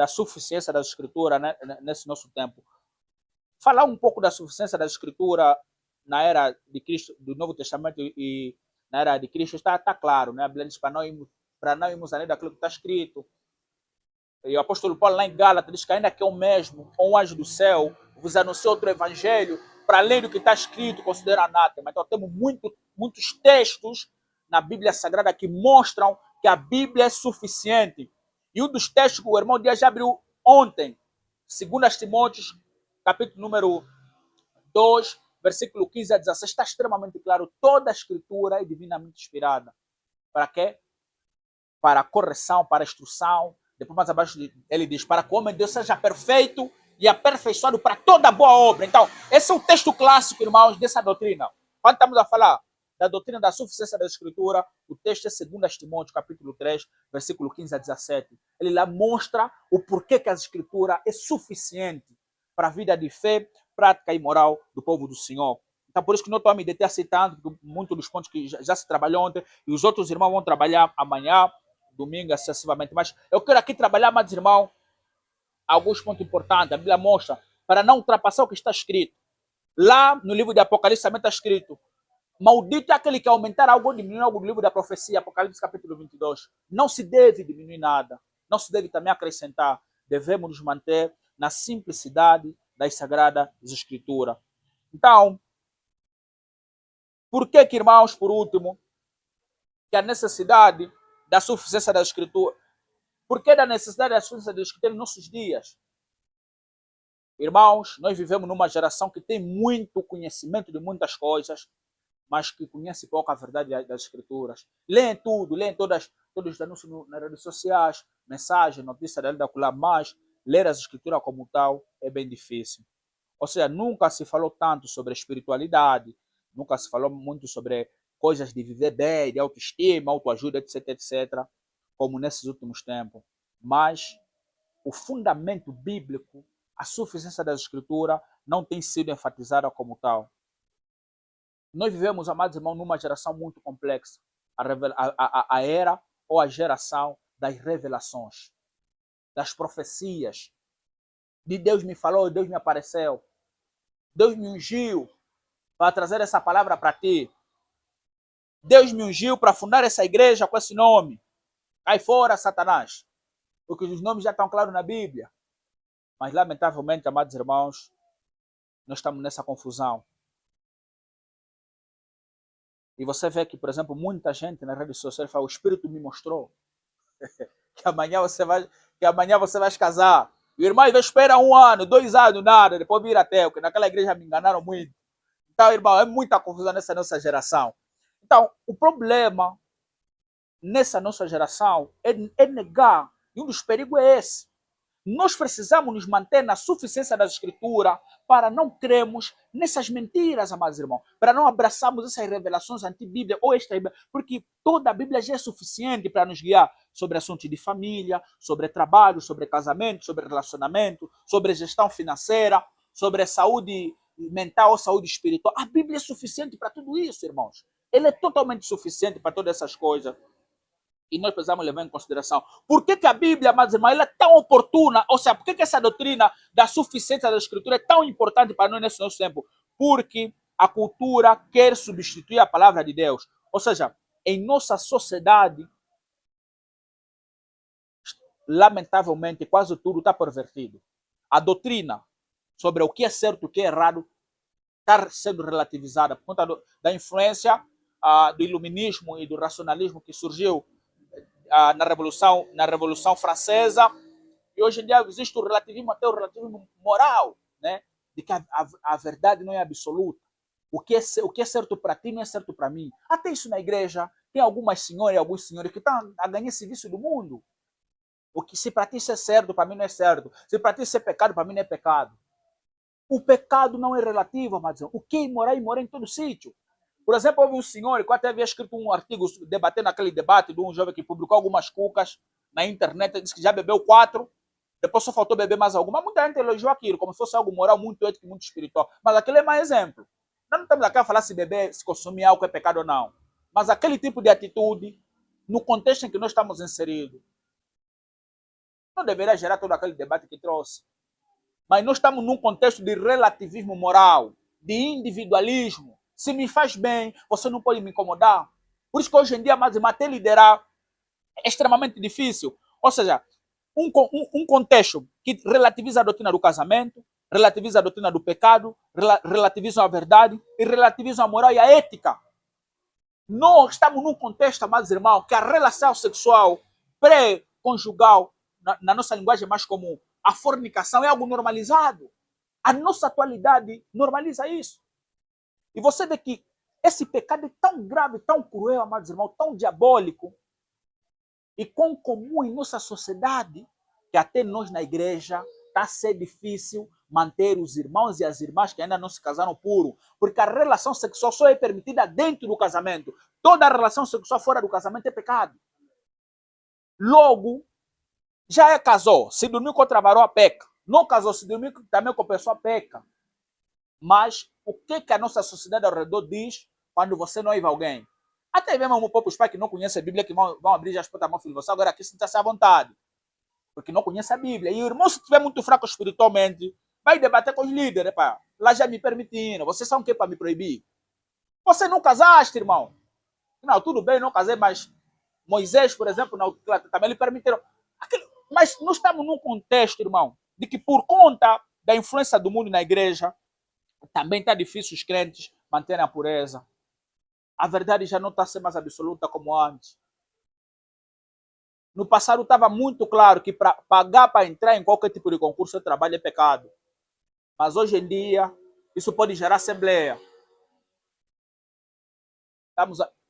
suficiência das Escrituras, né, nesse nosso tempo. Falar um pouco da suficiência da Escritura na era de Cristo, do Novo Testamento e na era de Cristo está claro, né? Para não irmos além daquilo que está escrito. E o apóstolo Paulo lá em Gálatas diz que ainda que eu mesmo, ou um anjo do céu, vos anunciou outro evangelho, para além do que está escrito, considera anátema. Então temos muitos textos na Bíblia Sagrada que mostram que a Bíblia é suficiente. E um dos textos que o irmão Dias já abriu ontem, 2 Timóteos, capítulo número 2, versículo 15 a 16, está extremamente claro. Toda a Escritura é divinamente inspirada. Para quê? Para a correção, para a instrução. Depois mais abaixo ele diz, para que o homem de Deus seja perfeito e aperfeiçoado para toda boa obra. Então, esse é o texto clássico, irmãos, dessa doutrina. Quando estamos a falar da doutrina da suficiência da Escritura, o texto é 2 Timóteo, capítulo 3, versículo 15 a 17. Ele lá mostra o porquê que a Escritura é suficiente para a vida de fé, prática e moral do povo do Senhor. Então, por isso que não estou a me deter aceitando muitos dos pontos que já se trabalhou ontem, e os outros irmãos vão trabalhar amanhã, domingo, excessivamente. Mas eu quero aqui trabalhar, mais irmão, alguns pontos importantes. A Bíblia mostra, para não ultrapassar o que está escrito. Lá no livro de Apocalipse também está escrito, maldito é aquele que aumentar algo ou diminuir algo do livro da profecia, Apocalipse capítulo 22. Não se deve diminuir nada, não se deve também acrescentar. Devemos nos manter na simplicidade das Sagradas Escrituras. Então, por que, irmãos, por último, que a necessidade da suficiência da Escritura? Por que da necessidade da suficiência da Escritura em nossos dias? Irmãos, nós vivemos numa geração que tem muito conhecimento de muitas coisas, mas que conhece pouco a verdade das Escrituras. Leem tudo, leem todos os anúncios nas redes sociais, mensagens, notícias da cultura, mas ler as Escrituras como tal é bem difícil. Ou seja, nunca se falou tanto sobre espiritualidade, nunca se falou muito sobre coisas de viver bem, de autoestima, autoajuda, etc, etc. como nesses últimos tempos, mas o fundamento bíblico, a suficiência da Escritura, não tem sido enfatizada como tal. Nós vivemos, amados irmãos, numa geração muito complexa. A era ou a geração das revelações, das profecias. De Deus me falou, Deus me apareceu. Deus me ungiu para trazer essa palavra para ti. Deus me ungiu para fundar essa igreja com esse nome. Cai fora, Satanás. Porque os nomes já estão claros na Bíblia. Mas, lamentavelmente, amados irmãos, nós estamos nessa confusão. E você vê que, por exemplo, muita gente na rede social fala, o Espírito me mostrou que amanhã você vai se casar. E o irmão espera 1 ano, 2 anos, nada, depois vira até, porque naquela igreja me enganaram muito. Então, irmão, é muita confusão nessa nossa geração. Então, o problema nessa nossa geração é negar, e um dos perigos é esse. Nós precisamos nos manter na suficiência da Escritura para não crermos nessas mentiras, amados irmãos, para não abraçarmos essas revelações anti-bíblia ou extra, porque toda a Bíblia já é suficiente para nos guiar sobre assuntos de família, sobre trabalho, sobre casamento, sobre relacionamento, sobre gestão financeira, sobre saúde mental ou saúde espiritual. A Bíblia é suficiente para tudo isso, irmãos. Ela é totalmente suficiente para todas essas coisas. E nós precisamos levar em consideração. Por que a Bíblia, amados irmãos, ela é tão oportuna? Ou seja, por que essa doutrina da suficiência da Escritura é tão importante para nós nesse nosso tempo? Porque a cultura quer substituir a palavra de Deus. Ou seja, em nossa sociedade, lamentavelmente, quase tudo está pervertido. A doutrina sobre o que é certo e o que é errado está sendo relativizada por conta da influência do iluminismo e do racionalismo que surgiu na Revolução Francesa, e hoje em dia existe o relativismo, até o relativismo moral, né? De que a verdade não é absoluta. O que é certo para ti não é certo para mim. Até isso na igreja, tem algumas senhoras e alguns senhores que estão a ganhar serviço do mundo. O que se para ti isso é certo, para mim não é certo. Se para ti isso é pecado, para mim não é pecado. O pecado não é relativo, mas o que é imoral em todo sítio. Por exemplo, houve um senhor que até havia escrito um artigo debatendo aquele debate de um jovem que publicou algumas cucas na internet, disse que já bebeu 4, depois só faltou beber mais alguma. Muita gente elogiou aquilo como se fosse algo moral, muito ético e muito espiritual. Mas aquele é mais exemplo. Nós não estamos aqui a falar se beber, se consumir álcool é pecado ou não. Mas aquele tipo de atitude, no contexto em que nós estamos inseridos, não deveria gerar todo aquele debate que trouxe. Mas nós estamos num contexto de relativismo moral, de individualismo. Se me faz bem, você não pode me incomodar. Por isso que hoje em dia, mas até liderar é extremamente difícil. Ou seja, um contexto que relativiza a doutrina do casamento, relativiza a doutrina do pecado, relativiza a verdade e relativiza a moral e a ética. Nós estamos num contexto, amados irmãos, que a relação sexual pré-conjugal, na nossa linguagem mais comum, a fornicação é algo normalizado. A nossa atualidade normaliza isso. E você vê que esse pecado é tão grave, tão cruel, amados irmãos, tão diabólico, e quão comum em nossa sociedade, que até nós na igreja está a ser difícil manter os irmãos e as irmãs que ainda não se casaram puro, porque a relação sexual só é permitida dentro do casamento. Toda relação sexual fora do casamento é pecado. Logo, já casou, se dormiu com outra varoa, peca. Não casou, se dormiu também com a pessoa, peca. Mas o que a nossa sociedade ao redor diz quando você noiva alguém? Até mesmo o próprio pais que não conhecem a Bíblia, que vão abrir as portas da mão, filho, você agora aqui sinta-se à vontade. Porque não conhece a Bíblia. E o irmão, se estiver muito fraco espiritualmente, vai debater com os líderes. Pá. Lá já me permitindo. Vocês são o que para me proibir? Você não casaste, irmão. Não, tudo bem, não casei, mas Moisés, por exemplo, também lhe permitiram. Mas nós estamos num contexto, irmão, de que por conta da influência do mundo na igreja, também está difícil os crentes manterem a pureza. A verdade já não está sendo mais absoluta como antes. No passado estava muito claro que para pagar para entrar em qualquer tipo de concurso de trabalho é pecado. Mas hoje em dia, isso pode gerar assembleia.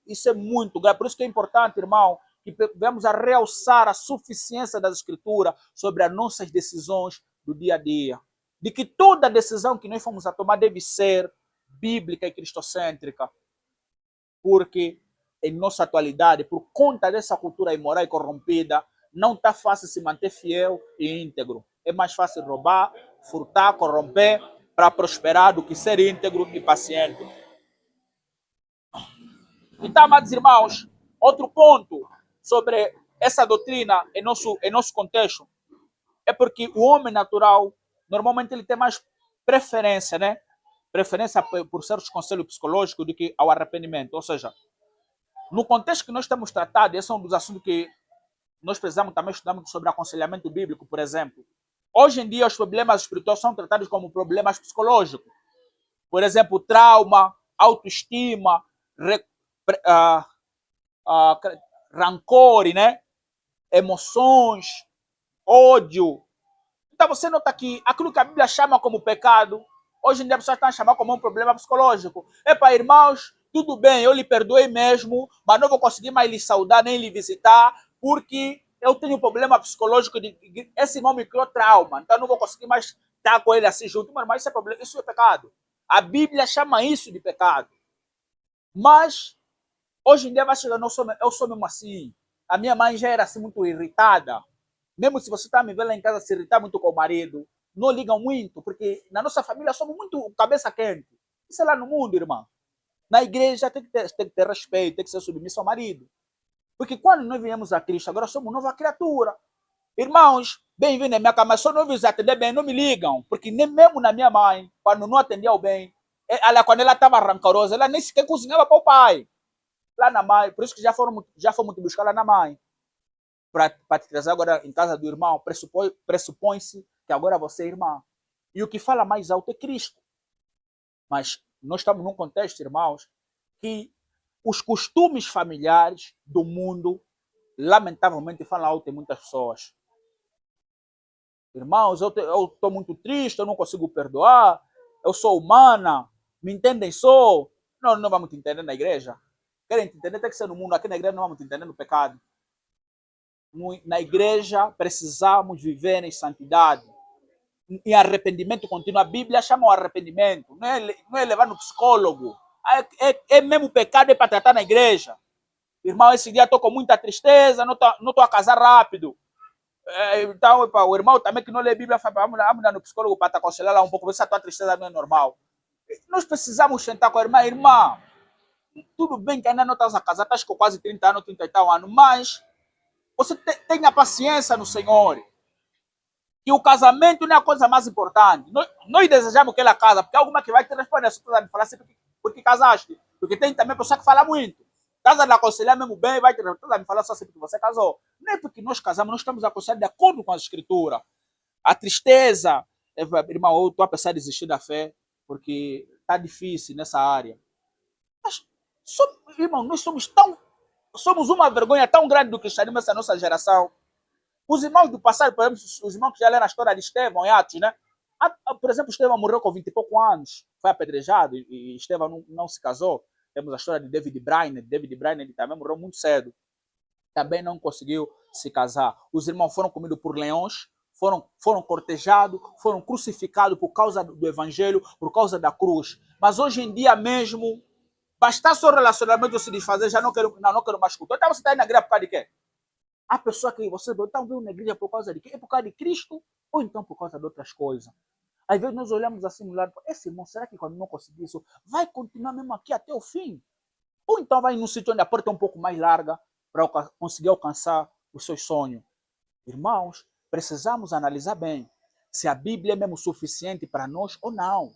Isso é muito grave. Por isso que é importante, irmão, que venhamos a realçar a suficiência das Escrituras sobre as nossas decisões do dia a dia. De que toda decisão que nós formos a tomar deve ser bíblica e cristocêntrica. Porque em nossa atualidade, por conta dessa cultura imoral e corrompida, não está fácil se manter fiel e íntegro. É mais fácil roubar, furtar, corromper, para prosperar do que ser íntegro e paciente. Então, amados irmãos, outro ponto sobre essa doutrina em nosso contexto é porque o homem natural, normalmente, ele tem mais preferência, né? Preferência por certos conselhos psicológicos do que ao arrependimento. Ou seja, no contexto que nós estamos tratando, esse é um dos assuntos que nós precisamos também estudar sobre aconselhamento bíblico, por exemplo. Hoje em dia, os problemas espirituais são tratados como problemas psicológicos. Por exemplo, trauma, autoestima, rancor, né? Emoções, ódio. Então você nota que aquilo que a Bíblia chama como pecado, hoje em dia a pessoa está chamando como um problema psicológico. Epa, irmãos, tudo bem, eu lhe perdoei mesmo, mas não vou conseguir mais lhe saudar nem lhe visitar, porque eu tenho um problema psicológico, esse irmão me criou trauma, então não vou conseguir mais estar com ele assim junto. Mas isso é pecado. A Bíblia chama isso de pecado. Mas hoje em dia vai chegar, eu sou mesmo assim. A minha mãe já era assim muito irritada. Mesmo se você está me vendo lá em casa se irritar muito com o marido, não ligam muito, porque na nossa família somos muito cabeça quente. Isso é lá no mundo, irmão. Na igreja tem que ter respeito, tem que ser submisso ao marido. Porque quando nós viemos a Cristo, agora somos nova criatura. Irmãos, bem-vindo à minha casa, mas só não vos atender bem, não me ligam. Porque nem mesmo na minha mãe, quando não atendia ao bem, quando ela estava rancorosa, ela nem sequer cozinhava para o pai. Lá na mãe, por isso que já fomos te buscar lá na mãe. Para te trazer agora em casa do irmão, pressupõe-se que agora você é irmã. E o que fala mais alto é Cristo. Mas nós estamos num contexto, irmãos, que os costumes familiares do mundo, lamentavelmente, falam alto em muitas pessoas. Irmãos, eu estou muito triste, eu não consigo perdoar, eu sou humana, me entendem só. Não vamos te entender na igreja. Querem te entender, tem que ser no mundo. Aqui na igreja não vamos te entender no pecado. Na igreja precisamos viver em santidade, em arrependimento contínuo. A Bíblia chama o arrependimento, não é levar no psicólogo. É mesmo pecado, é para tratar na igreja. Irmão, esse dia estou com muita tristeza, não estou a casar rápido. Então, o irmão também que não lê a Bíblia, fala, vamos dar no psicólogo para te aconselhar lá um pouco, ver se a tua tristeza não é normal. Nós precisamos sentar com a irmã. Irmã, tudo bem que ainda não estás a casar, estás com quase 30 anos, 30 e tal anos, mas você tenha paciência no Senhor. Que o casamento não é a coisa mais importante. Nós desejamos que ela casa, porque alguma que vai te responder, se tu vai me falar sempre porque casaste. Porque tem também pessoa que fala muito. Estás a lhe aconselhar mesmo bem, vai te me falar só sempre que você casou. Não é porque nós casamos, nós estamos aconselhando de acordo com a Escritura. A tristeza, irmão, eu estou a pensar em desistir da fé, porque está difícil nessa área. Mas, irmão, nós somos uma vergonha tão grande do cristianismo nessa nossa geração. Os irmãos do passado, por exemplo, os irmãos que já leram a história de Estevão em Atos, né? Por exemplo, Estevão morreu com 20 e poucos anos, foi apedrejado e Estevão não se casou. Temos a história de David Brainerd. David Brainerd também morreu muito cedo. Também não conseguiu se casar. Os irmãos foram comidos por leões, foram cortejados, foram crucificados por causa do evangelho, por causa da cruz. Mas hoje em dia mesmo, bastar só o relacionamento se desfazer, já não quero mais culto. Então você está aí na igreja por causa de quê? A pessoa que você está vendo na igreja por causa de quê? É por causa de Cristo ou então por causa de outras coisas? Às vezes nós olhamos assim no lado, esse irmão, será que quando não conseguir isso, vai continuar mesmo aqui até o fim? Ou então vai num sítio onde a porta é um pouco mais larga para conseguir alcançar os seus sonhos? Irmãos, precisamos analisar bem se a Bíblia é mesmo suficiente para nós ou não.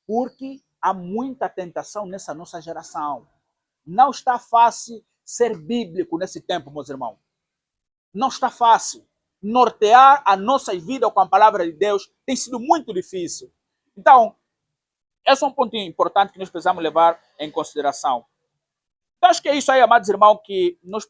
Porque há muita tentação nessa nossa geração. Não está fácil ser bíblico nesse tempo, meus irmãos. Não está fácil. Nortear a nossa vida com a palavra de Deus tem sido muito difícil. Então, esse é um ponto importante que nós precisamos levar em consideração. Então, acho que é isso aí, amados irmãos, que nós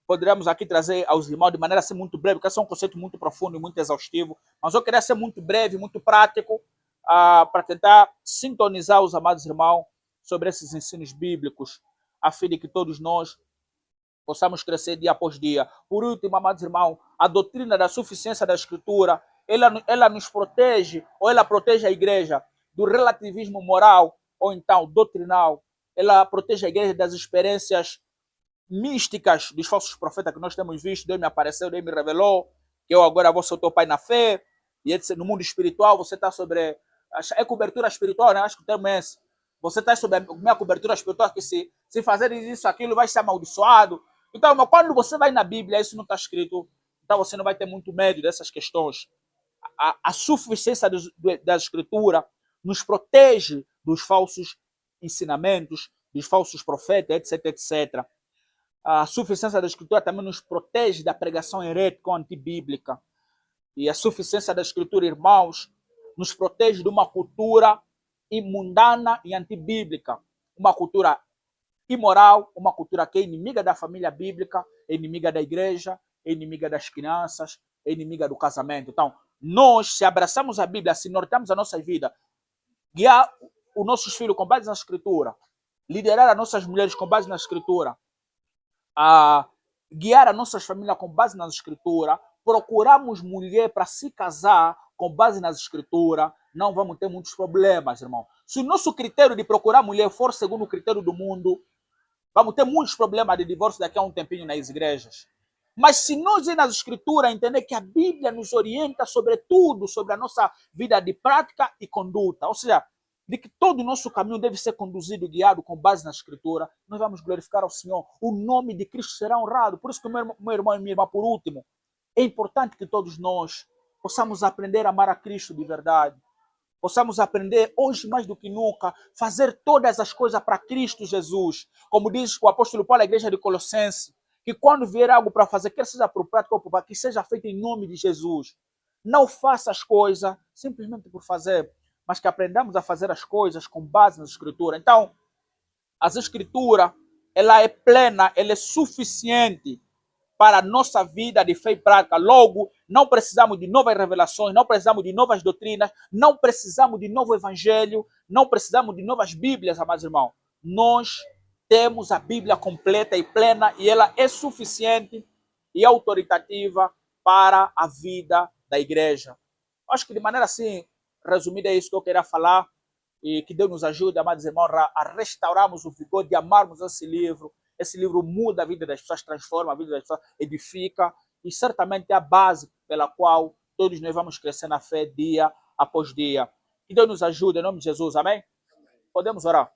poderíamos aqui trazer aos irmãos de maneira assim muito breve, porque esse é um conceito muito profundo e muito exaustivo, mas eu queria ser muito breve, muito prático, para tentar sintonizar os amados irmãos sobre esses ensinos bíblicos, a fim de que todos nós possamos crescer dia após dia. Por último, amados irmãos, a doutrina da suficiência da Escritura, ela nos protege, ou ela protege a igreja do relativismo moral, ou então doutrinal. Ela protege a igreja das experiências místicas dos falsos profetas que nós temos visto. Deus me apareceu, Deus me revelou que eu agora vou ser o teu pai na fé, e etc. No mundo espiritual você está sobre... É cobertura espiritual, né? Acho que o termo é esse. Você está sobre a minha cobertura espiritual, que se fazer isso, aquilo, vai ser amaldiçoado. Então, mas quando você vai na Bíblia, isso não está escrito, então você não vai ter muito medo dessas questões. A suficiência da Escritura nos protege dos falsos ensinamentos, dos falsos profetas, etc, etc. A suficiência da Escritura também nos protege da pregação herética ou antibíblica. E a suficiência da Escritura, irmãos, nos protege de uma cultura imundana e antibíblica, uma cultura imoral, uma cultura que é inimiga da família bíblica, é inimiga da igreja, é inimiga das crianças, é inimiga do casamento. Então, nós, se abraçamos a Bíblia, se norteamos a nossa vida, guiar os nossos filhos com base na Escritura, liderar as nossas mulheres com base na Escritura, guiar as nossas famílias com base na Escritura, procuramos mulher para se casar com base nas Escrituras, não vamos ter muitos problemas, irmão. Se o nosso critério de procurar mulher for segundo o critério do mundo, vamos ter muitos problemas de divórcio daqui a um tempinho nas igrejas. Mas se nós ir nas Escrituras, entender que a Bíblia nos orienta sobre tudo, sobre a nossa vida de prática e conduta, ou seja, de que todo o nosso caminho deve ser conduzido e guiado com base na Escritura, nós vamos glorificar ao Senhor. O nome de Cristo será honrado. Por isso que, meu irmão e minha irmã, por último, é importante que todos nós possamos aprender a amar a Cristo de verdade. Possamos aprender, hoje mais do que nunca, fazer todas as coisas para Cristo Jesus. Como diz o apóstolo Paulo à igreja de Colossenses, que quando vier algo para fazer, quer seja para o prático ou para o que seja feito em nome de Jesus. Não faça as coisas simplesmente por fazer, mas que aprendamos a fazer as coisas com base na Escritura. Então, a Escritura, ela é plena, ela é suficiente para a nossa vida de fé e prática. Logo, não precisamos de novas revelações, não precisamos de novas doutrinas, não precisamos de novo evangelho, não precisamos de novas Bíblias, amados irmãos. Nós temos a Bíblia completa e plena e ela é suficiente e autoritativa para a vida da igreja. Acho que de maneira assim, resumida é isso que eu queria falar e que Deus nos ajude, amados irmãos, a restaurarmos o vigor de amarmos esse livro. Esse livro muda a vida das pessoas, transforma a vida das pessoas, edifica e certamente é a base pela qual todos nós vamos crescer na fé dia após dia. Que Deus nos ajude, em nome de Jesus, amém? Podemos orar.